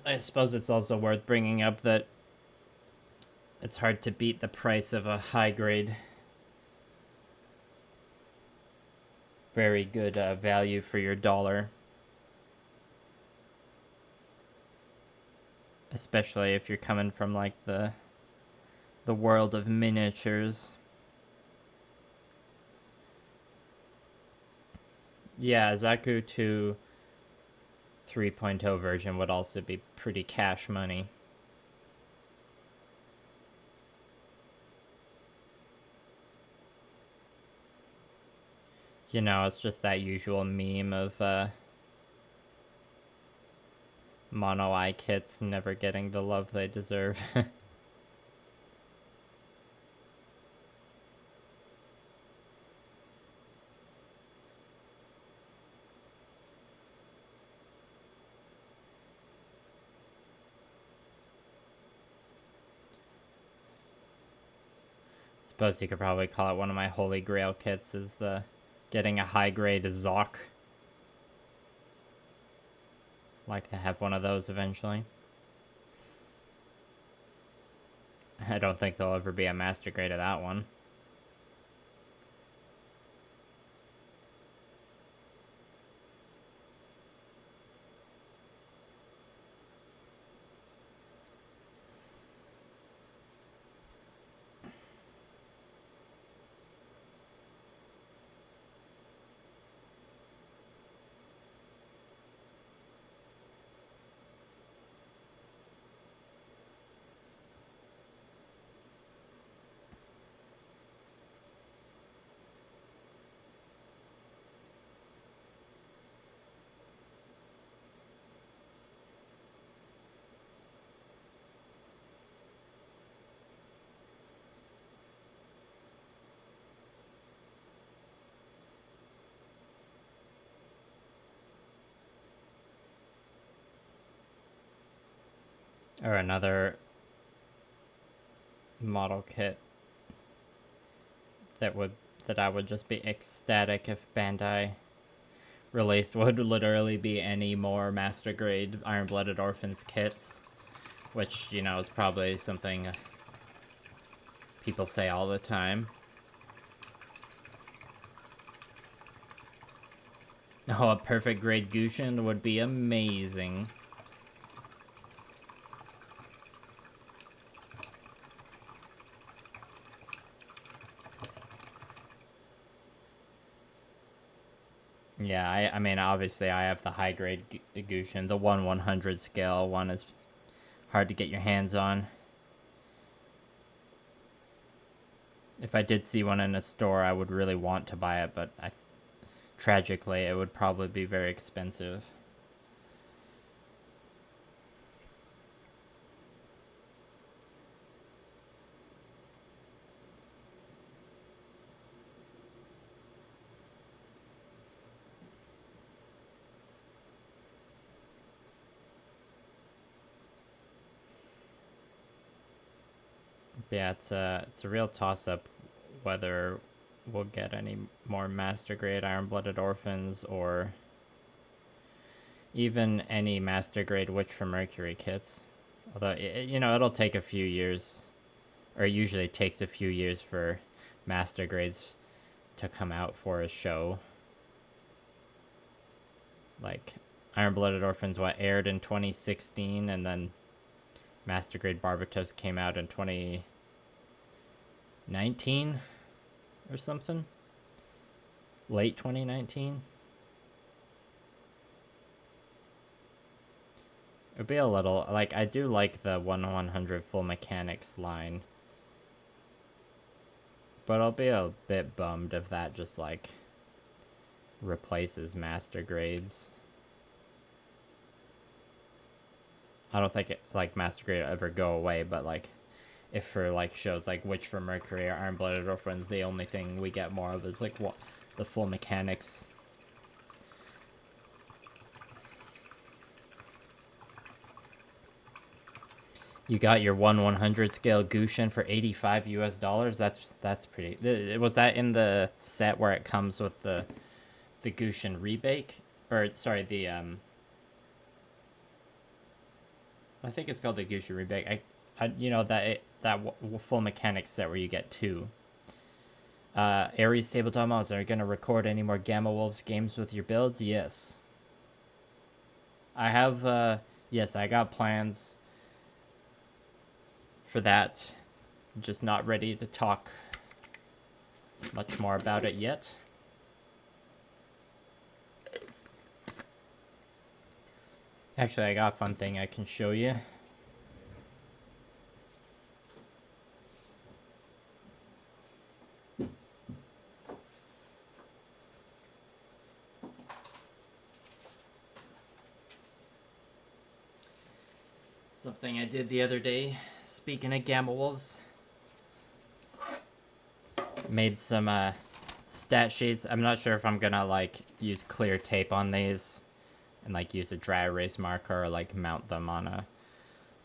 I suppose it's also worth bringing up that it's hard to beat the price of a high grade, very good value for your dollar. Especially if you're coming from like the world of miniatures. Yeah, Zaku 2 3.0 version would also be pretty cash money. You know, it's just that usual meme of mono eye kits never getting the love they deserve. Suppose you could probably call it one of my holy grail kits is the getting a high grade Zoc. Like to have one of those eventually. I don't think there'll ever be a master grade of that one. Or another model kit that I would just be ecstatic if Bandai released would literally be any more master grade Iron Blooded Orphans kits, which, you know, is probably something people say all the time. Oh, a perfect grade Gushin would be amazing. Yeah, I mean, obviously I have the high grade Gushin. The 1/100 scale one is hard to get your hands on. If I did see one in a store, I would really want to buy it, but tragically, it would probably be very expensive. Yeah, it's a real toss-up whether we'll get any more master grade Iron Blooded Orphans or even any master grade Witch from Mercury kits. Although, you know, it'll take a few years, or it usually takes a few years for master grades to come out for a show. Like, Iron Blooded Orphans, what, aired in 2016, and then Master Grade Barbatos came out in 2019 or something? Late 2019? It'd be a little, like, I do like the 1/100 full mechanics line. But I'll be a bit bummed if that just, like, replaces Master Grades. I don't think, like, Master Grade will ever go away, but, like, if for, like, shows like Witch from Mercury or Iron Blooded Orphans, the only thing we get more of is, like, what, the full mechanics. You got your 1/100 scale Gushin for $85 US. That's pretty. Was that in the set where it comes with the Gushin rebake, or sorry, the I think it's called the Gushin rebake. You know that full mechanics set where you get two. Ares tabletop mods, are you gonna record any more Gamma Wolves games with your builds? Yes. I have yes, I got plans for that. Just not ready to talk much more about it yet. Actually, I got a fun thing I can show you. Something I did the other day, speaking of Gamma Wolves. Made some stat sheets. I'm not sure if I'm gonna like use clear tape on these and like use a dry erase marker or like mount them on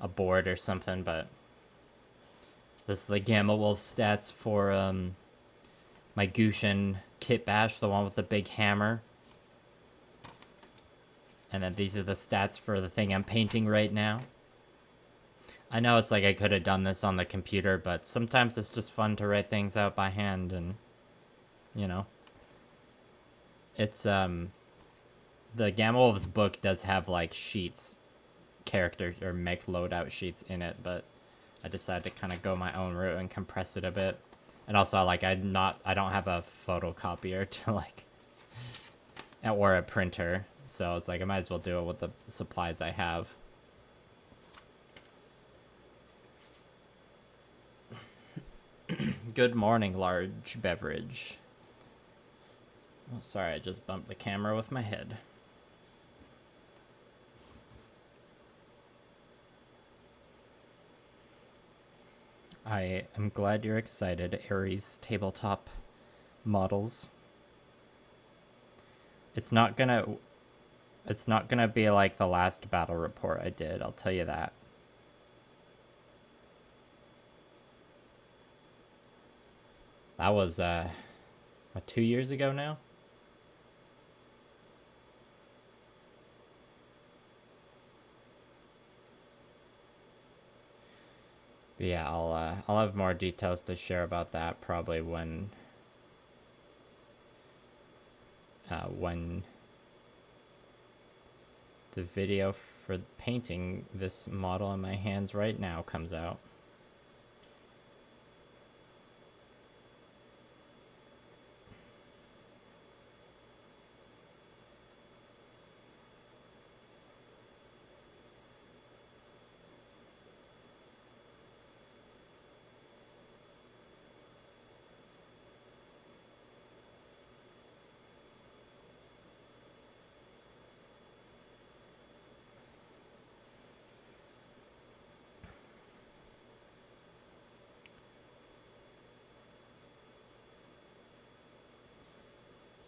a board or something, but this is the Gamma Wolf stats for my Gushin Kitbash, the one with the big hammer. And then these are the stats for the thing I'm painting right now. I know it's like I could have done this on the computer, but sometimes it's just fun to write things out by hand, and you know. It's the Gamma Wolves book does have like sheets, character or mech loadout sheets in it, but I decided to kind of go my own route and compress it a bit. And also, like, I don't have a photocopier to like, or a printer, so it's like I might as well do it with the supplies I have. Good morning, large beverage. Oh, sorry, I just bumped the camera with my head. I am glad you're excited, Ares tabletop models. It's not gonna be like the last battle report I did, I'll tell you that. That was, what, 2 years ago now? But yeah, I'll have more details to share about that probably when the video for painting this model in my hands right now comes out.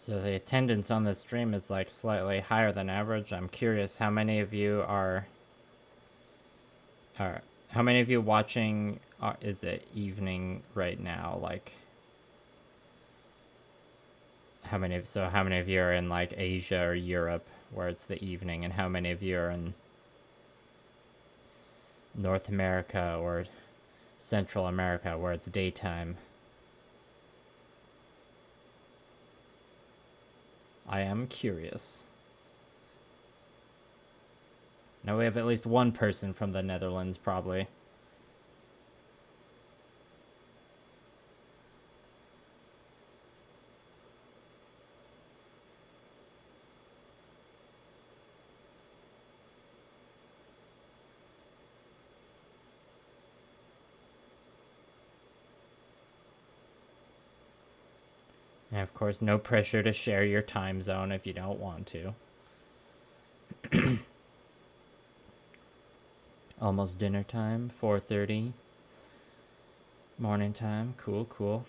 So the attendance on the stream is like slightly higher than average. I'm curious how many of you are how many of you watching is it evening right now? Like how many of you are in like Asia or Europe where it's the evening, and how many of you are in North America or Central America where it's daytime? I am curious. Now we have at least one person from the Netherlands, probably. And of course, no pressure to share your time zone if you don't want to. Almost dinner time, 4:30. Morning time, cool, cool.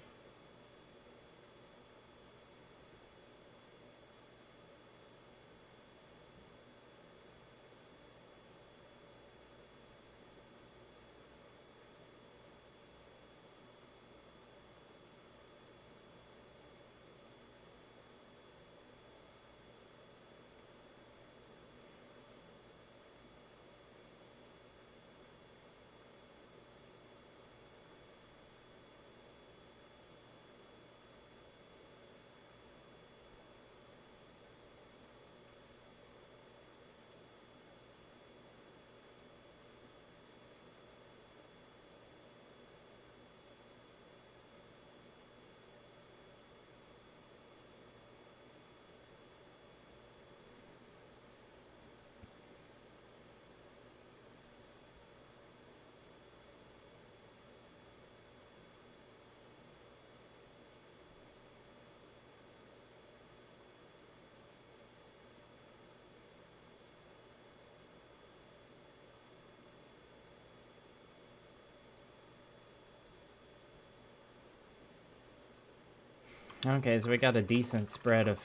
Okay, so we got a decent spread of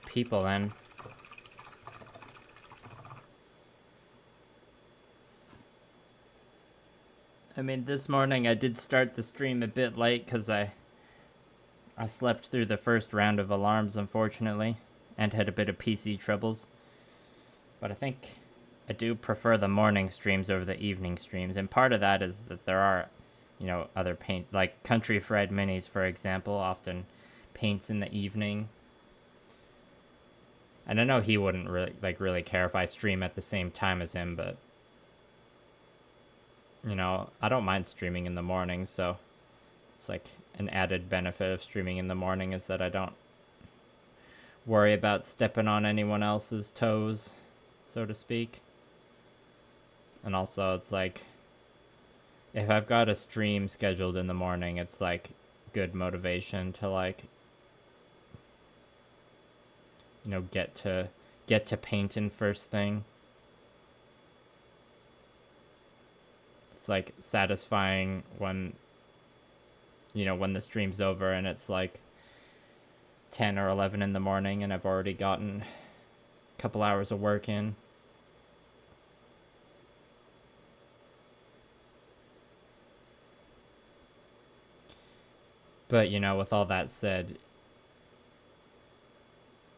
people then. I mean, this morning I did start the stream a bit late because I slept through the first round of alarms, unfortunately, and had a bit of PC troubles. But I think I do prefer the morning streams over the evening streams, and part of that is that there are, other paint, like Country Fried Minis, for example, often paints in the evening. And I know he wouldn't really care if I stream at the same time as him, but I don't mind streaming in the morning, so it's like an added benefit of streaming in the morning is that I don't worry about stepping on anyone else's toes, so to speak. And also, it's like, if I've got a stream scheduled in the morning, it's like good motivation to like, get to painting first thing. It's like satisfying when the stream's over and it's like 10 or 11 in the morning and I've already gotten a couple hours of work in. But with all that said,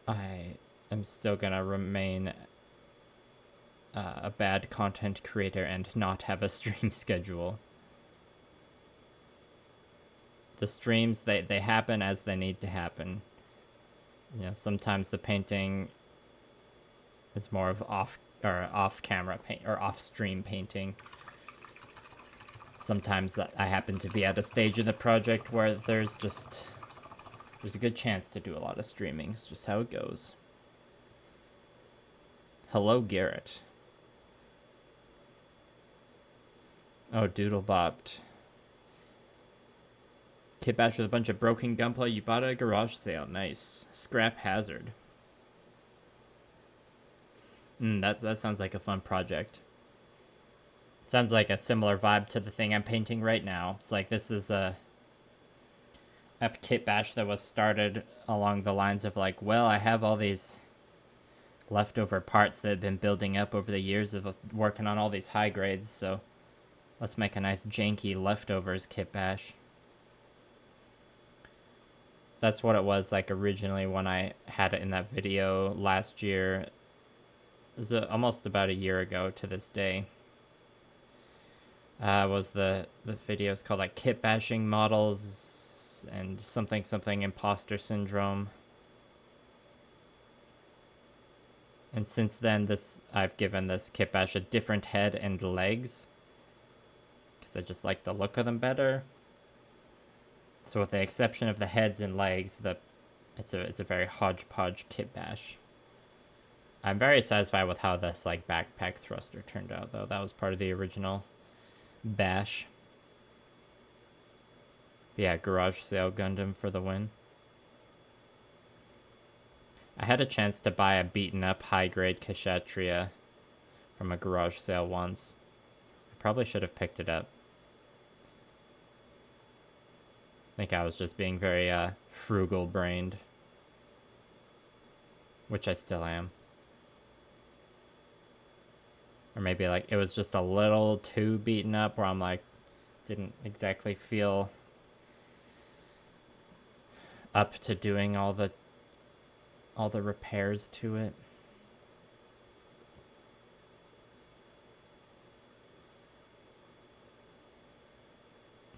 I am still gonna remain a bad content creator and not have a stream schedule. The streams, they happen as they need to happen. Sometimes the painting is more of off camera paint or off stream painting. Sometimes I happen to be at a stage in the project where there's a good chance to do a lot of streaming. It's just how it goes. Hello, Garrett. Oh, Doodle bopped. Kitbash with a bunch of broken Gunpla you bought at a garage sale. Nice. Scrap hazard. That sounds like a fun project. Sounds like a similar vibe to the thing I'm painting right now. It's like this is a kitbash that was started along the lines of like, well, I have all these leftover parts that have been building up over the years of working on all these high grades, so let's make a nice janky leftovers kitbash. That's what it was like originally when I had it in that video last year. It was almost about a year ago to this day. Was the videos called like kit bashing models and something imposter syndrome. And since then, I've given this Kitbash a different head and legs, because I just like the look of them better. So with the exception of the heads and legs, it's a very hodgepodge Kitbash. I'm very satisfied with how this like backpack thruster turned out, though. That was part of the original bash. But yeah, garage sale Gundam for the win. I had a chance to buy a beaten up high grade Kshatriya from a garage sale once. I probably should have picked it up. I think I was just being very frugal brained, which I still am. Or maybe like it was just a little too beaten up where I'm like, didn't exactly feel up to doing all the repairs to it.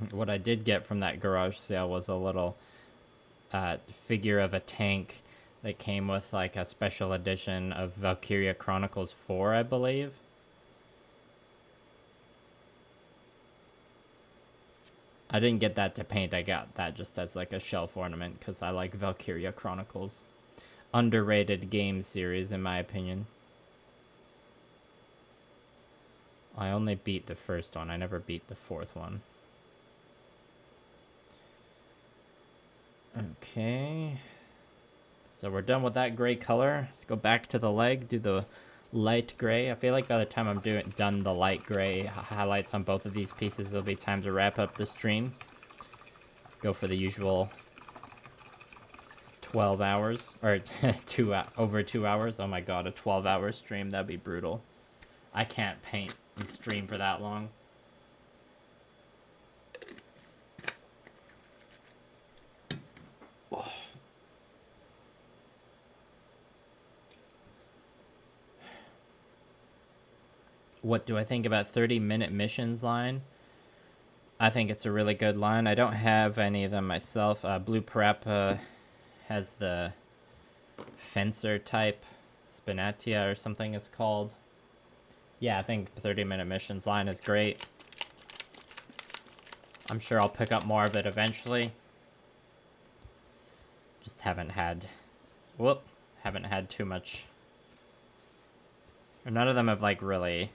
What I did get from that garage sale was a little figure of a tank that came with like a special edition of Valkyria Chronicles 4, I believe. I didn't get that to paint, I got that just as like a shelf ornament because I like Valkyria Chronicles. Underrated game series in my opinion. I only beat the first one, I never beat the fourth one. Okay. So we're done with that gray color. Let's go back to the leg, do the light gray. I feel like by the time I'm done the light gray highlights on both of these pieces, it'll be time to wrap up the stream. Go for the usual 12 hours, or over 2 hours. Oh my god, a 12-hour stream, that'd be brutal. I can't paint and stream for that long. What do I think about 30-minute missions line? I think it's a really good line. I don't have any of them myself. Blue Prep has the Fencer type, Spinatia or something it's called. Yeah, I think 30-minute missions line is great. I'm sure I'll pick up more of it eventually. Just haven't had too much. Or none of them have like really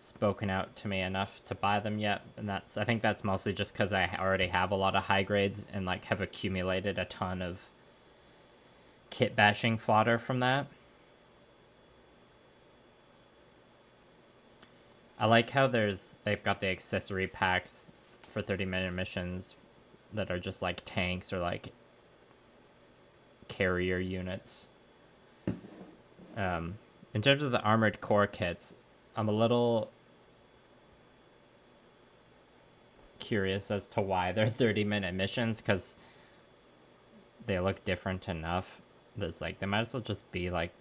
spoken out to me enough to buy them yet, and I think that's mostly just because I already have a lot of high grades and like have accumulated a ton of kit bashing fodder from that. I like how they've got the accessory packs for 30-minute missions that are just like tanks or like carrier units. In terms of the armored core kits, I'm a little curious as to why they're 30-minute missions, because they look different enough. There's like, they might as well just be like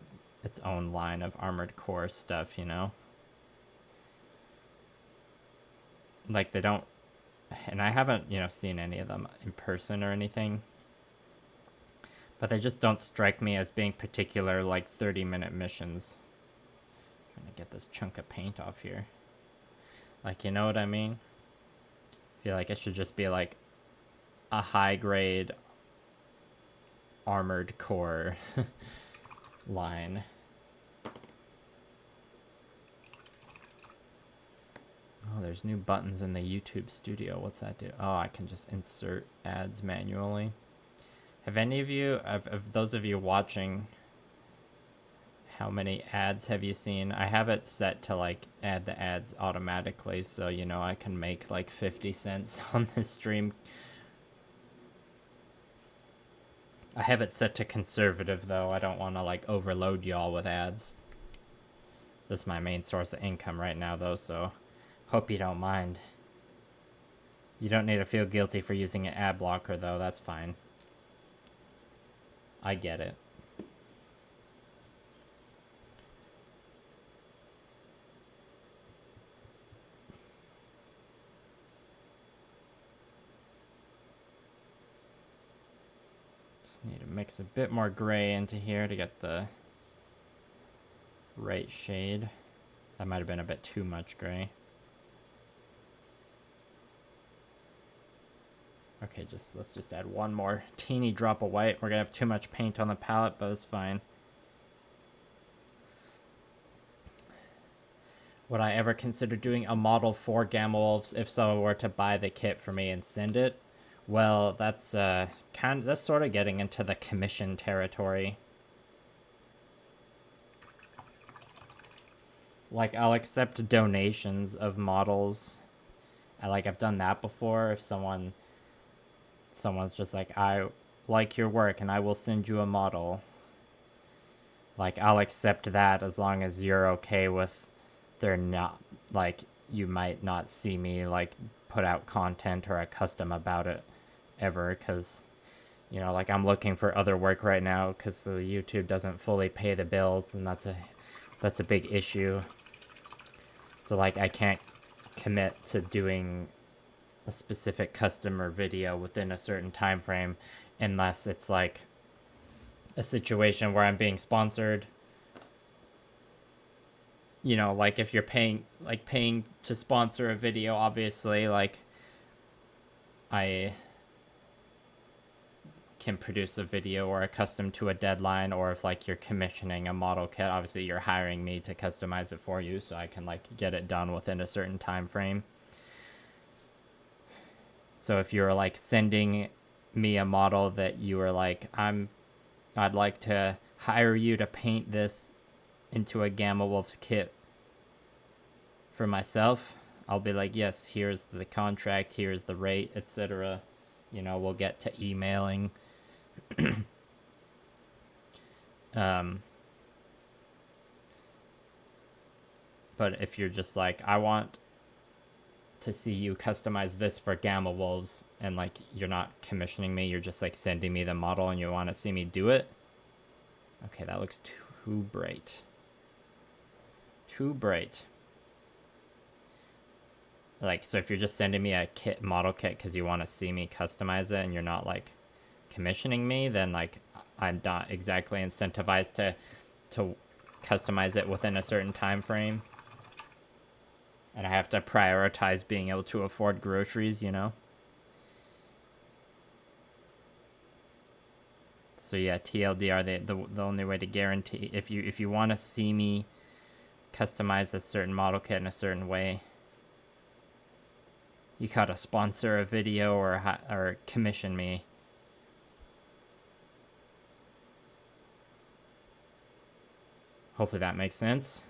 its own line of armored core stuff, you know? Like they don't, and I haven't, seen any of them in person or anything, but they just don't strike me as being particular like 30-minute missions. I'm trying to get this chunk of paint off here. Like, you know what I mean? I feel like it should just be like a high grade armored core line. Oh, there's new buttons in the YouTube studio. What's that do? Oh, I can just insert ads manually. Have any of you, of those of you watching, how many ads have you seen? I have it set to like add the ads automatically, so I can make like 50 cents on this stream. I have it set to conservative though. I don't want to like overload y'all with ads. This is my main source of income right now though, so hope you don't mind. You don't need to feel guilty for using an ad blocker though, that's fine. I get it. Need to mix a bit more gray into here to get the right shade. That might have been a bit too much gray. Okay, let's just add one more teeny drop of white. We're gonna have too much paint on the palette, but it's fine. Would I ever consider doing a model for Gamma Wolves if someone were to buy the kit for me and send it? Well, that's sort of getting into the commission territory. Like, I'll accept donations of models. I've done that before. If someone's just like, I like your work and I will send you a model. Like, I'll accept that as long as you're okay with they're not, like, you might not see me, like, put out content or a custom about it ever, because, you know, like, I'm looking for other work right now because YouTube doesn't fully pay the bills, and that's a big issue. So, like, I can't commit to doing a specific customer video within a certain time frame unless it's, like, a situation where I'm being sponsored. You know, like, if you're paying to sponsor a video, obviously, like, I can produce a video or a custom to a deadline, or if, like, you're commissioning a model kit, obviously you're hiring me to customize it for you, so I can, like, get it done within a certain time frame. So if you're, like, sending me a model that you were like, I'd like to hire you to paint this into a Gamma Wolves kit for myself, I'll be like, yes, here's the contract, here's the rate, etc. You know, we'll get to emailing. But if you're just like, I want to see you customize this for Gamma Wolves, and, like, you're not commissioning me, you're just, like, sending me the model and you want to see me do it. Okay, that looks too bright. Too bright. Like, so if you're just sending me a model kit because you want to see me customize it and you're not, like, commissioning me, then, like, I'm not exactly incentivized to customize it within a certain time frame. And I have to prioritize being able to afford groceries, you know? So yeah, TLDR, the only way to guarantee, if you want to see me customize a certain model kit in a certain way, you gotta sponsor a video or commission me. Hopefully that makes sense.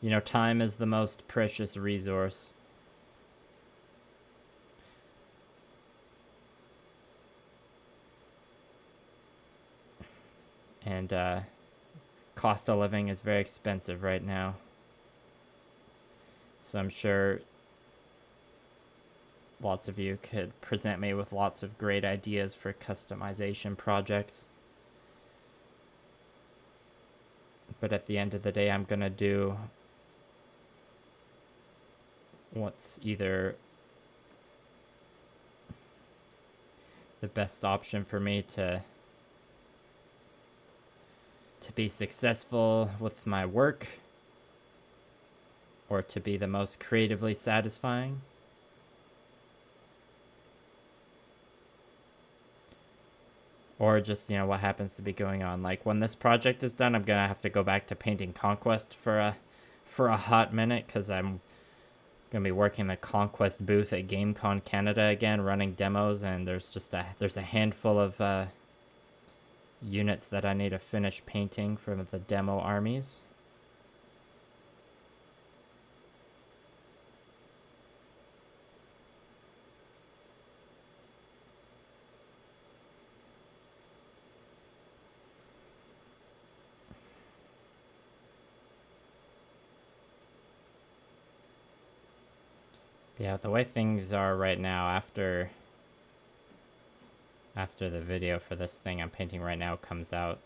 You know, time is the most precious resource. And cost of living is very expensive right now. So I'm sure lots of you could present me with lots of great ideas for customization projects. But at the end of the day, I'm gonna do what's either the best option for me to be successful with my work, or to be the most creatively satisfying. Or just, you know, what happens to be going on. Like, when this project is done, I'm gonna have to go back to painting Conquest for a hot minute, because I'm gonna be working the Conquest booth at GameCon Canada again, running demos, and there's a handful of units that I need to finish painting from the demo armies. Yeah, the way things are right now, after the video for this thing I'm painting right now comes out,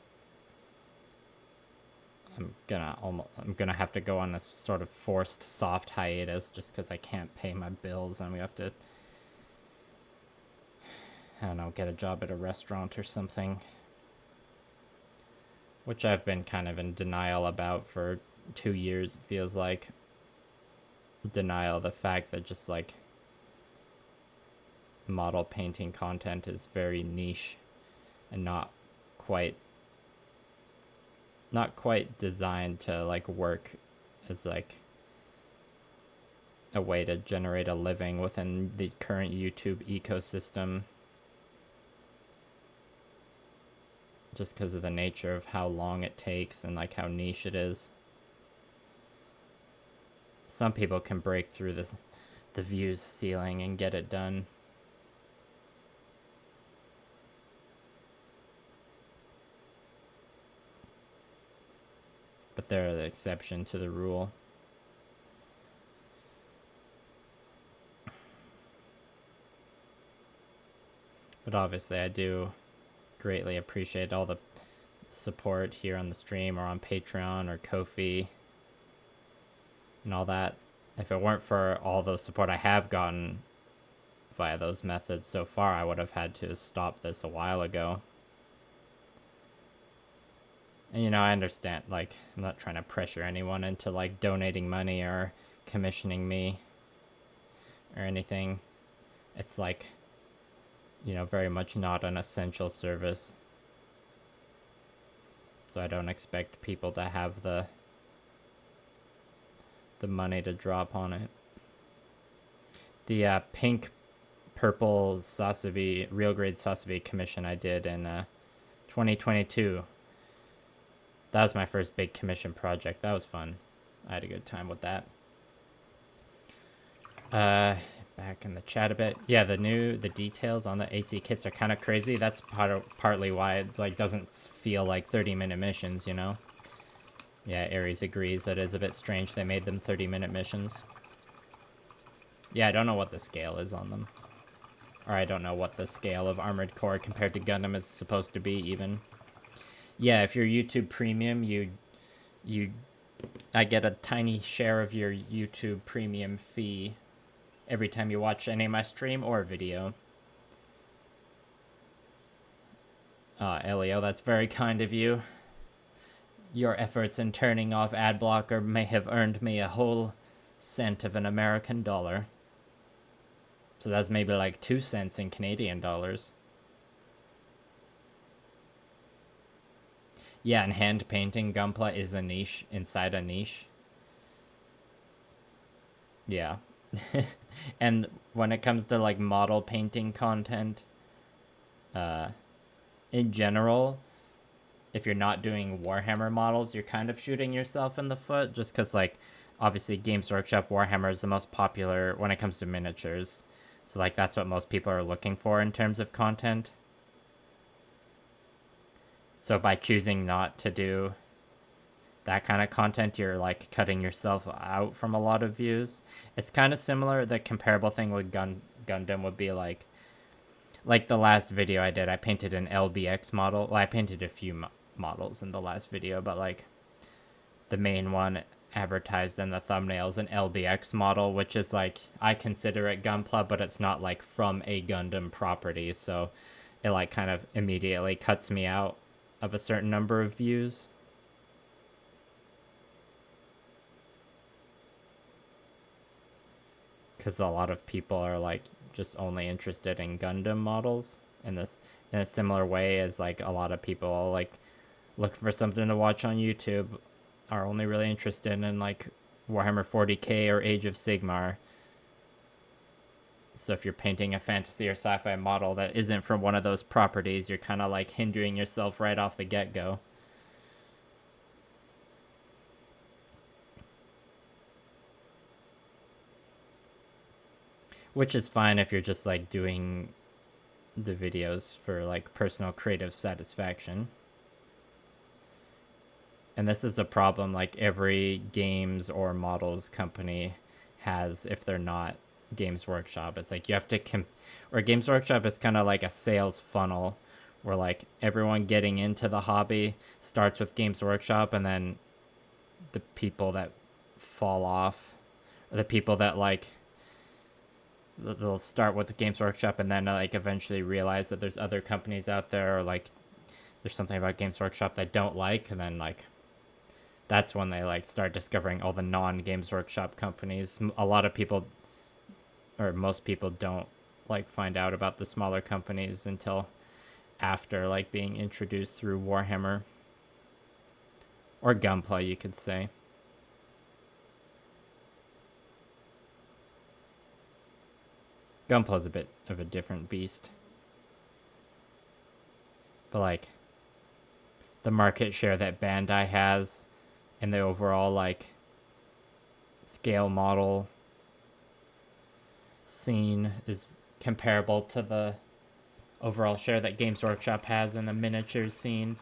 I'm gonna have to go on this sort of forced soft hiatus just because I can't pay my bills, and we have to I don't know, get a job at a restaurant or something. Which I've been kind of in denial about for 2 years, it feels like. Denial of the fact that just like model painting content is very niche and not quite designed to like work as like a way to generate a living within the current YouTube ecosystem, just because of the nature of how long it takes and like how niche it is. Some people can break through the views ceiling and get it done. But they're the exception to the rule. But obviously I do greatly appreciate all the support here on the stream or on Patreon or Ko-fi and all that. If it weren't for all the support I have gotten via those methods so far, I would have had to stop this a while ago. And you know, I understand, like, I'm not trying to pressure anyone into like donating money or commissioning me or anything. It's like, you know, very much not an essential service. So I don't expect people to have the money to drop on it. The pink purple Sasabi, real grade Sasabi commission I did in 2022. That was my first big commission project. That was fun. I had a good time with that. Back in the chat a bit. Yeah, the details on the AC kits are kind of crazy. That's partly why it like doesn't feel like 30-minute missions, you know? Yeah, Ares agrees that it's a bit strange they made them 30-minute missions. Yeah, I don't know what the scale is on them. Or I don't know what the scale of Armored Core compared to Gundam is supposed to be, even. Yeah, if you're YouTube Premium, I get a tiny share of your YouTube Premium fee every time you watch any of my stream or video. Elio, that's very kind of you. Your efforts in turning off ad blocker may have earned me a whole cent of an American dollar. So that's maybe like 2 cents in Canadian dollars. Yeah, and hand painting Gunpla is a niche inside a niche. Yeah. And when it comes to like model painting content, in general, if you're not doing Warhammer models, you're kind of shooting yourself in the foot, just because like obviously Games Workshop Warhammer is the most popular when it comes to miniatures. So like that's what most people are looking for in terms of content. So by choosing not to do that kind of content, you're like cutting yourself out from a lot of views. It's kind of similar. The comparable thing with Gundam would be like the last video I did, I painted an LBX model. Well, I painted a few models in the last video, but like the main one advertised in the thumbnail is an LBX model, which is like, I consider it Gunpla, but it's not like from a Gundam property. So it like kind of immediately cuts me out of a certain number of views. Because a lot of people are like just only interested in Gundam models in a similar way as like a lot of people like looking for something to watch on YouTube are only really interested in like Warhammer 40k or Age of Sigmar. So if you're painting a fantasy or sci-fi model that isn't from one of those properties, you're kind of like hindering yourself right off the get-go. Which is fine if you're just like doing the videos for like personal creative satisfaction. And this is a problem like every games or models company has if they're not Games Workshop. It's like you have to or Games Workshop is kind of like a sales funnel where like everyone getting into the hobby starts with Games Workshop, and then the people that fall off, or the people that like they'll start with the Games Workshop and then like eventually realize that there's other companies out there, or like there's something about Games Workshop they don't like, and then like that's when they like start discovering all the non-Games Workshop companies. A lot of people, or most people, don't like find out about the smaller companies until after like being introduced through Warhammer or Gunpla, you could say. Gunpla's a bit of a different beast, but like the market share that Bandai has and the overall like scale model scene is comparable to the overall share that Games Workshop has in the miniatures scene.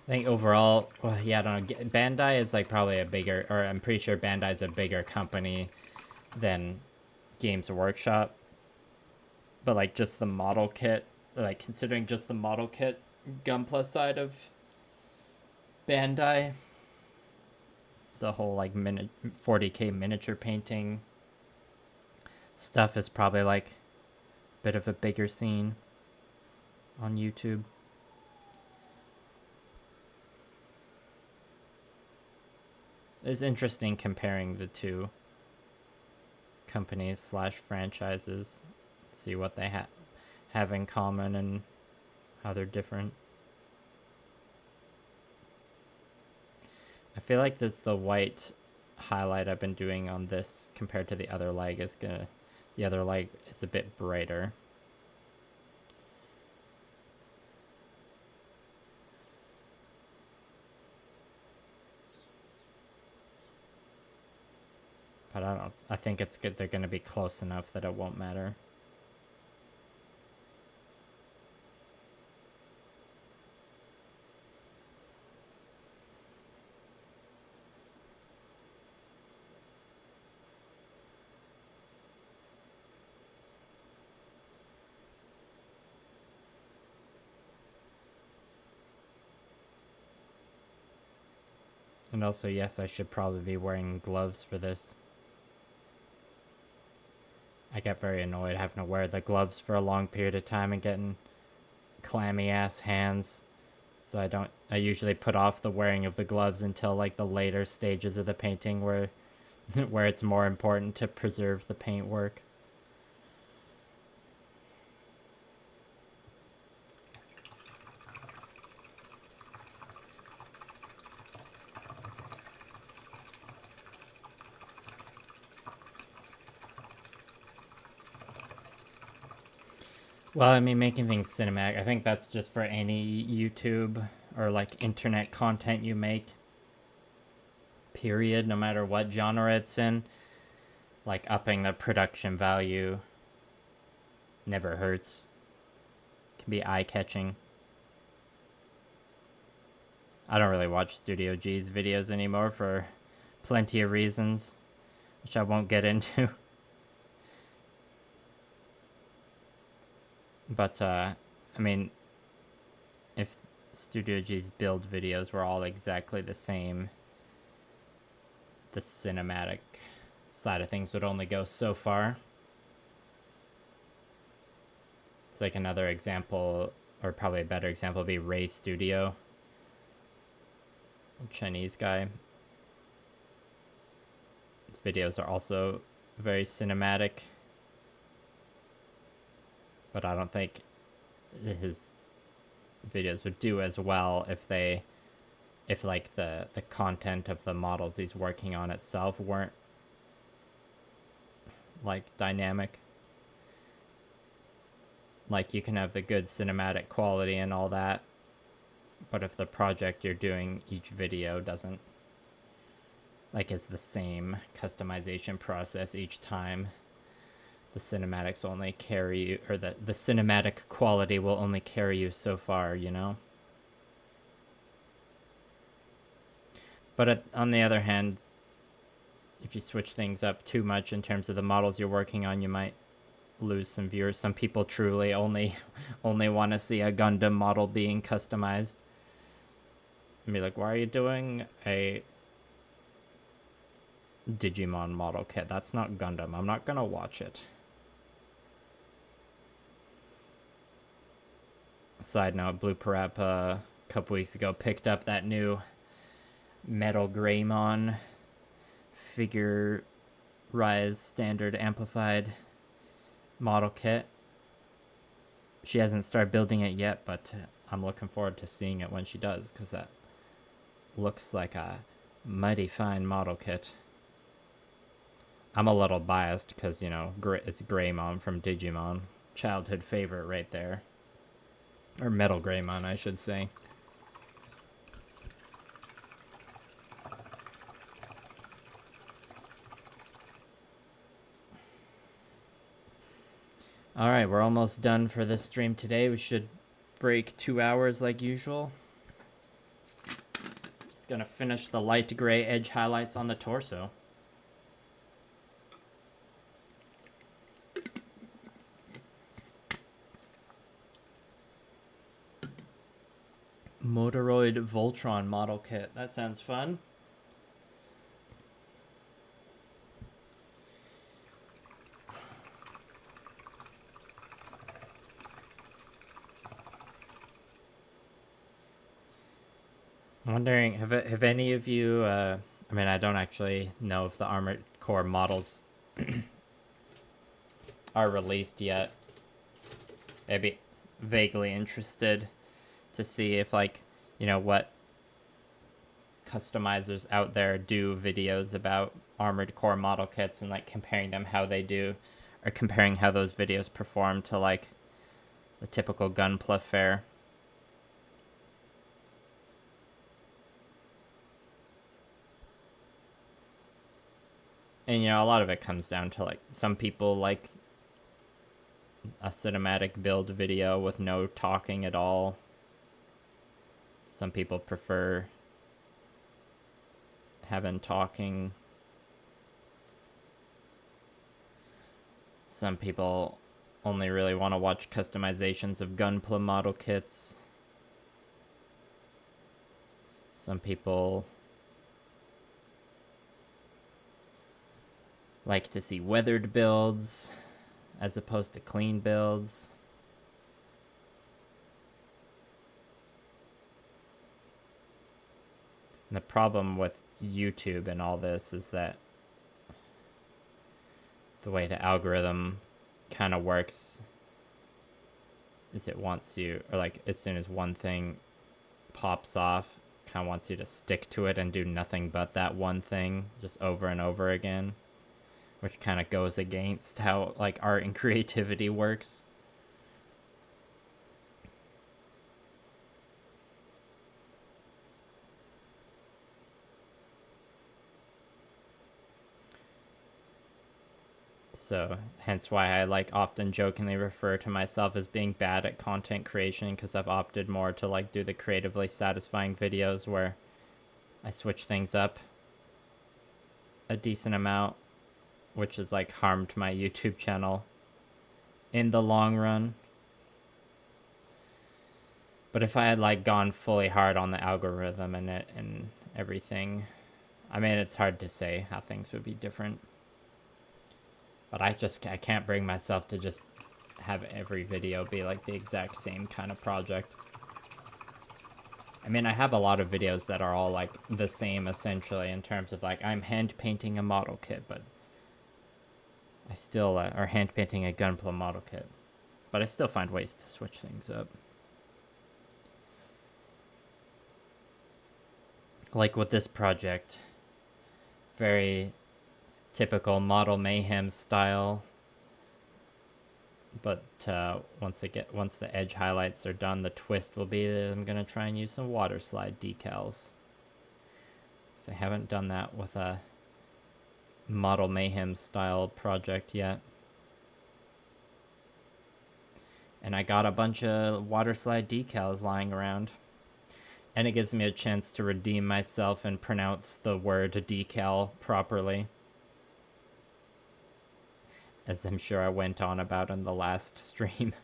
I think overall, well, yeah, I don't know. Bandai is like probably a bigger, or I'm pretty sure Bandai's a bigger company than Games Workshop. But like just the model kit, like considering just the model kit Gunpla side of Bandai, the whole like 40k miniature painting stuff is probably like a bit of a bigger scene on YouTube. It's interesting comparing the two companies slash franchises, see what they have in common and how they're different. I feel like the white highlight I've been doing on this compared to the other leg is the other leg is a bit brighter. But I think it's good. They're going to be close enough that it won't matter. And also, yes, I should probably be wearing gloves for this. I get very annoyed having to wear the gloves for a long period of time and getting clammy ass hands. So I usually put off the wearing of the gloves until like the later stages of the painting where where it's more important to preserve the paint work. Well, I mean, making things cinematic, I think that's just for any YouTube or like internet content you make. Period, no matter what genre it's in. Like upping the production value never hurts. Can be eye-catching. I don't really watch Studio G's videos anymore for plenty of reasons, which I won't get into. But, I mean, if Studio G's build videos were all exactly the same, the cinematic side of things would only go so far. It's like another example, or probably a better example, would be Ray Studio. Chinese guy. His videos are also very cinematic. But I don't think his videos would do as well if like the content of the models he's working on itself weren't like dynamic. Like you can have the good cinematic quality and all that, but if the project you're doing each video doesn't like is the same customization process each time, the cinematics only carry you, or the cinematic quality will only carry you so far, you know? But on the other hand, if you switch things up too much in terms of the models you're working on, you might lose some viewers. Some people truly only want to see a Gundam model being customized. and be like, why are you doing a Digimon model kit? That's not Gundam. I'm not gonna watch it. Side note, Blue Parappa a couple weeks ago picked up that new Metal Greymon figure rise standard amplified model kit. She hasn't started building it yet, but I'm looking forward to seeing it when she does, because that looks like a mighty fine model kit. I'm a little biased because, you know, it's Greymon from Digimon. Childhood favorite right there. Or Metal Greymon, I should say. Alright, we're almost done for this stream today. We should break 2 hours like usual. Just gonna finish the light gray edge highlights on the torso. Motoroid Voltron model kit. That sounds fun. I'm wondering, have any of you, I mean, I don't actually know if the Armored Core models are released yet. Maybe vaguely interested to see if, like, you know, what customizers out there do videos about Armored Core model kits and, like, comparing them how they do, or comparing how those videos perform to, like, the typical Gunpla fare. And, you know, a lot of it comes down to, like, some people like a cinematic build video with no talking at all. Some people prefer having talking. Some people only really want to watch customizations of Gunpla model kits. Some people like to see weathered builds as opposed to clean builds. And the problem with YouTube and all this is that the way the algorithm kind of works is it wants you, or like as soon as one thing pops off, kind of wants you to stick to it and do nothing but that one thing just over and over again, which kind of goes against how, like, art and creativity works. So, hence why I, like, often jokingly refer to myself as being bad at content creation, because I've opted more to, like, do the creatively satisfying videos where I switch things up a decent amount, which has, like, harmed my YouTube channel in the long run. But if I had, like, gone fully hard on the algorithm and it and everything, I mean, it's hard to say how things would be different. But I can't bring myself to just have every video be like the exact same kind of project. I mean, I have a lot of videos that are all like the same essentially in terms of, like, I'm hand painting a model kit, but I still, or hand painting a Gunpla model kit, but I still find ways to switch things up. Like with this project, very typical model mayhem style, but once the edge highlights are done, the twist will be that I'm gonna try and use some water slide decals. So I haven't done that with a model mayhem style project yet, and I got a bunch of water slide decals lying around, and it gives me a chance to redeem myself and pronounce the word decal properly, as I'm sure I went on about in the last stream.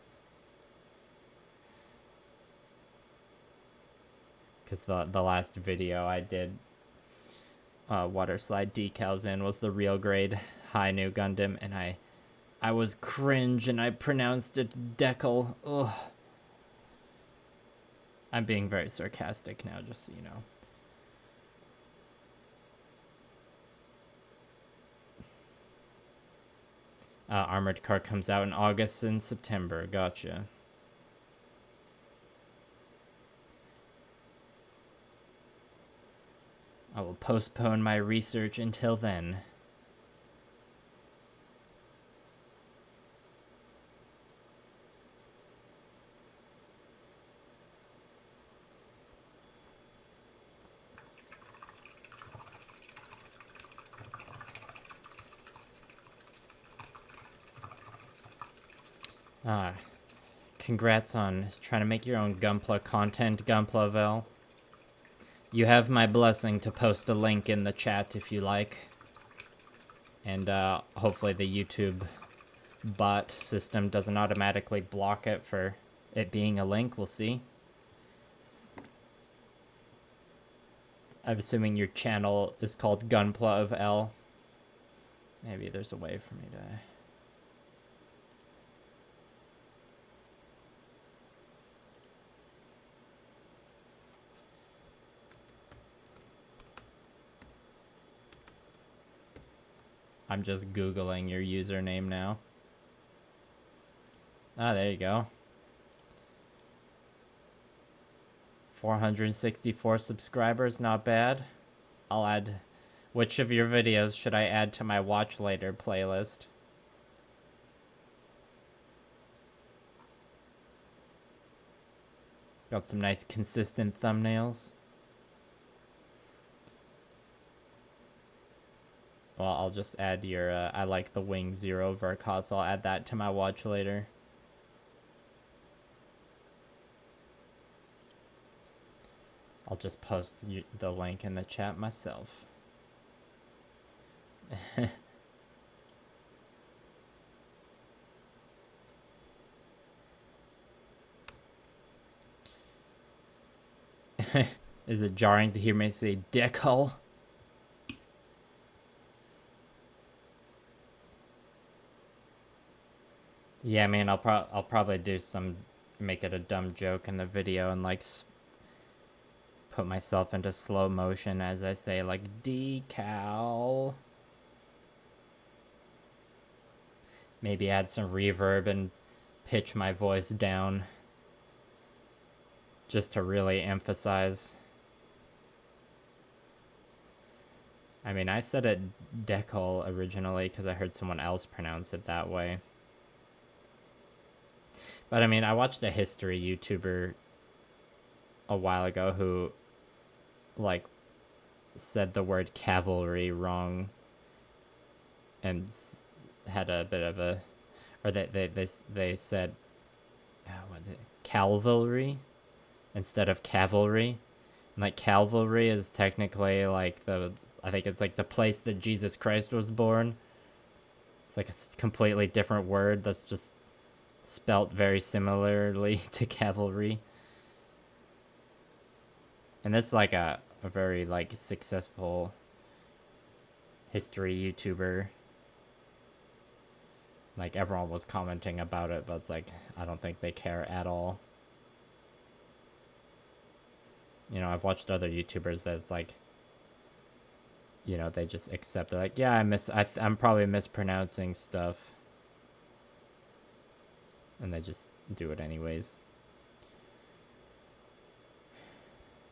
because the last video I did water slide decals in was the real grade high new Gundam, and I was cringe and I pronounced it decal. Ugh. I'm being very sarcastic now, just so you know. Armored Car comes out in August and September. Gotcha. I will postpone my research until then. Congrats on trying to make your own Gunpla content, Gunplavel. You have my blessing to post a link in the chat if you like. And hopefully the YouTube bot system doesn't automatically block it for it being a link. We'll see. I'm assuming your channel is called Gunpla of L. Maybe there's a way for me to... I'm just Googling your username now. Ah, there you go. 464 subscribers, not bad. I'll add... Which of your videos should I add to my watch later playlist? Got some nice consistent thumbnails. Well, I'll just add your, I like the Wing Zero Vercos. I'll add that to my watch later. I'll just post the link in the chat myself. Is it jarring to hear me say dickhole? Yeah, I mean, I'll probably do make it a dumb joke in the video and like put myself into slow motion as I say like decal. Maybe add some reverb and pitch my voice down just to really emphasize. I mean, I said it decal originally because I heard someone else pronounce it that way. But I mean, I watched a history YouTuber a while ago who, like, said the word cavalry wrong and had a bit of a, or they said, what is it, cavalry instead of cavalry. And like cavalry is technically like I think it's like the place that Jesus Christ was born. It's like a completely different word that's just spelt very similarly to cavalry. And this is like a very like successful history YouTuber. Like everyone was commenting about it, but it's like I don't think they care at all. You know, I've watched other YouTubers that's like, you know, they just accept it. Like, yeah, I'm probably mispronouncing stuff. And they just do it anyways.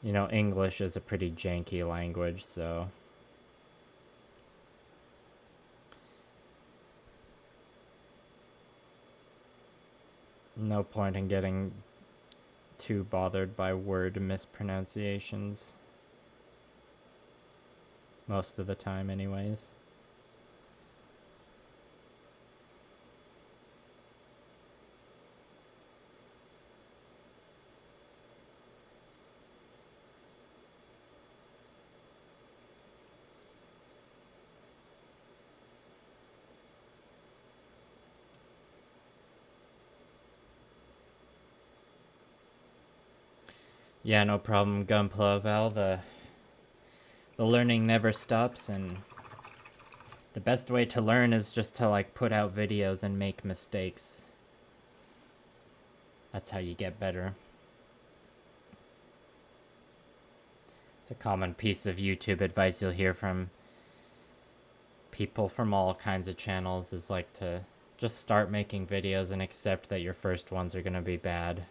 You know, English is a pretty janky language, so... No point in getting too bothered by word mispronunciations. Most of the time, anyways. Yeah, no problem, Gunpla, Val. The learning never stops, and the best way to learn is just to like put out videos and make mistakes. That's how you get better. It's a common piece of YouTube advice you'll hear from people from all kinds of channels, is like to just start making videos and accept that your first ones are gonna be bad.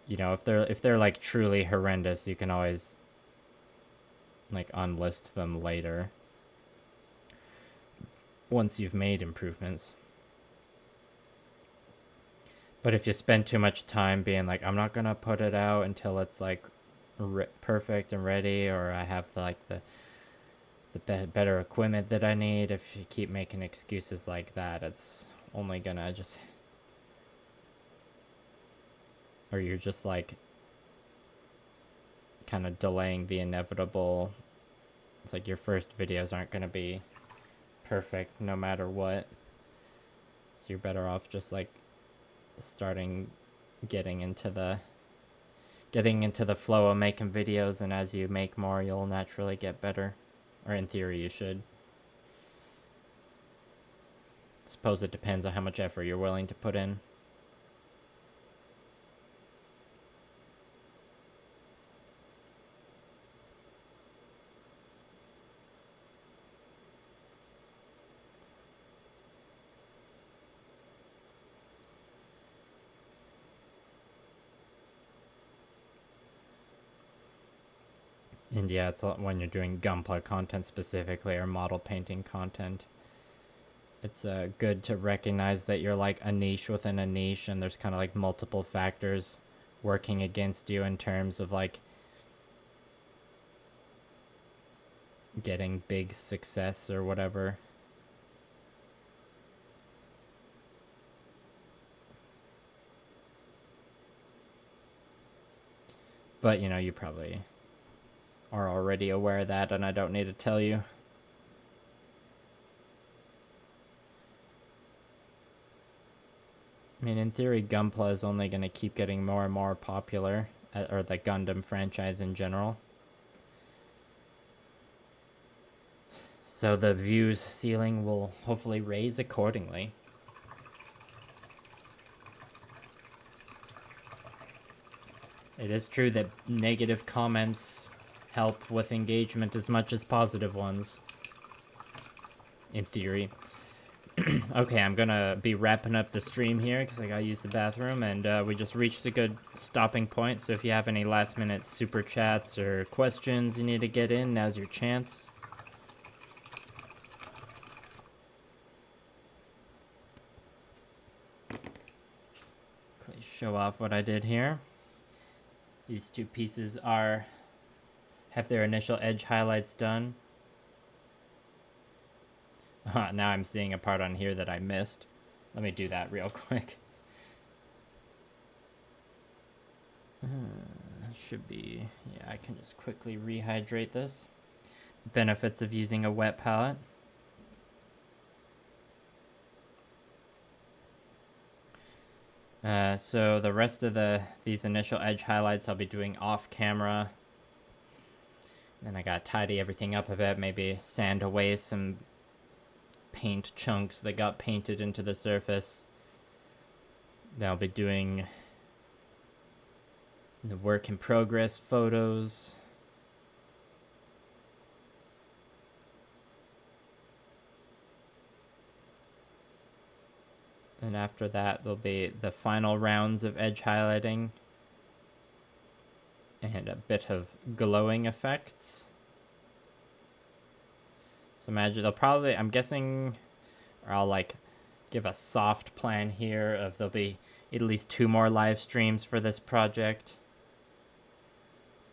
You know, if they're like truly horrendous, you can always like unlist them later once you've made improvements. But if you spend too much time being like, I'm not gonna put it out until it's like perfect and ready, or I have like the better equipment that I need, if you keep making excuses like that, it's only gonna just, or you're just like kind of delaying the inevitable. It's like your first videos aren't gonna be perfect no matter what, so you're better off just like getting into the flow of making videos, and as you make more, you'll naturally get better, or in theory you should. Suppose it depends on how much effort you're willing to put in. And yeah, it's when you're doing Gunpla content specifically, or model painting content, it's good to recognize that you're like a niche within a niche, and there's kind of like multiple factors working against you in terms of like getting big success or whatever. But you know, you probably are already aware of that, and I don't need to tell you. I mean, in theory, Gunpla is only going to keep getting more and more popular, or the Gundam franchise in general. So the views ceiling will hopefully raise accordingly. It is true that negative comments help with engagement as much as positive ones, in theory. Okay, I'm gonna be wrapping up the stream here because I gotta use the bathroom, and we just reached a good stopping point. So if you have any last minute super chats or questions you need to get in, now's your chance. Quickly show off what I did here. These two pieces have their initial edge highlights done. Now I'm seeing a part on here that I missed. Let me do that real quick. Should be, yeah, I can just quickly rehydrate this. Benefits of using a wet palette. So the rest of these initial edge highlights I'll be doing off camera. Then I gotta tidy everything up a bit, maybe sand away some paint chunks that got painted into the surface. Then I'll be doing the work in progress photos. And after that, there'll be the final rounds of edge highlighting and a bit of glowing effects. So imagine they'll probably, I'm guessing, or I'll like give a soft plan here of there'll be at least 2 more live streams for this project.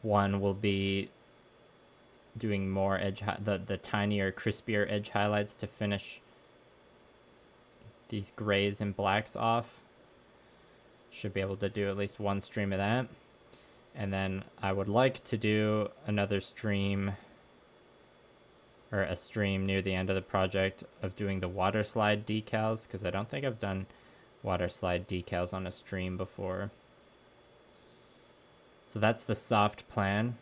One will be doing more the tinier, crispier edge highlights to finish these grays and blacks off. Should be able to do at least one stream of that. And then I would like to do another stream, or a stream near the end of the project, of doing the water slide decals, because I don't think I've done water slide decals on a stream before. So that's the soft plan.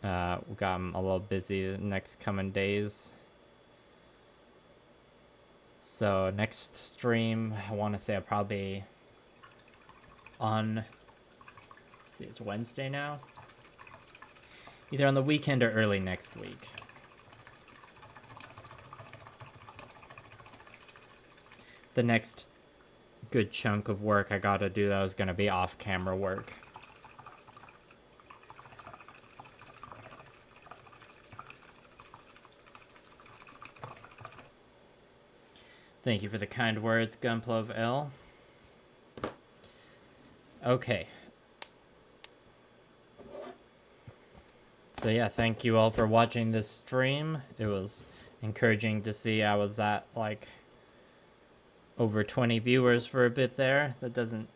We got a little busy the next coming days. So next stream, I want to say I'll probably on, let's see, it's Wednesday now? Either on the weekend or early next week. The next good chunk of work I gotta do, that was gonna be off-camera work. Thank you for the kind words, Gunpla of L. Okay. So yeah, thank you all for watching this stream. It was encouraging to see I was at like over 20 viewers for a bit there. That doesn't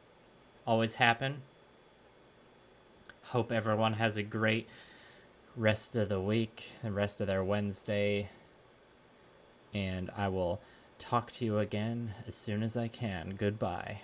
always happen. Hope everyone has a great rest of the week, the rest of their Wednesday. And I will talk to you again as soon as I can. Goodbye.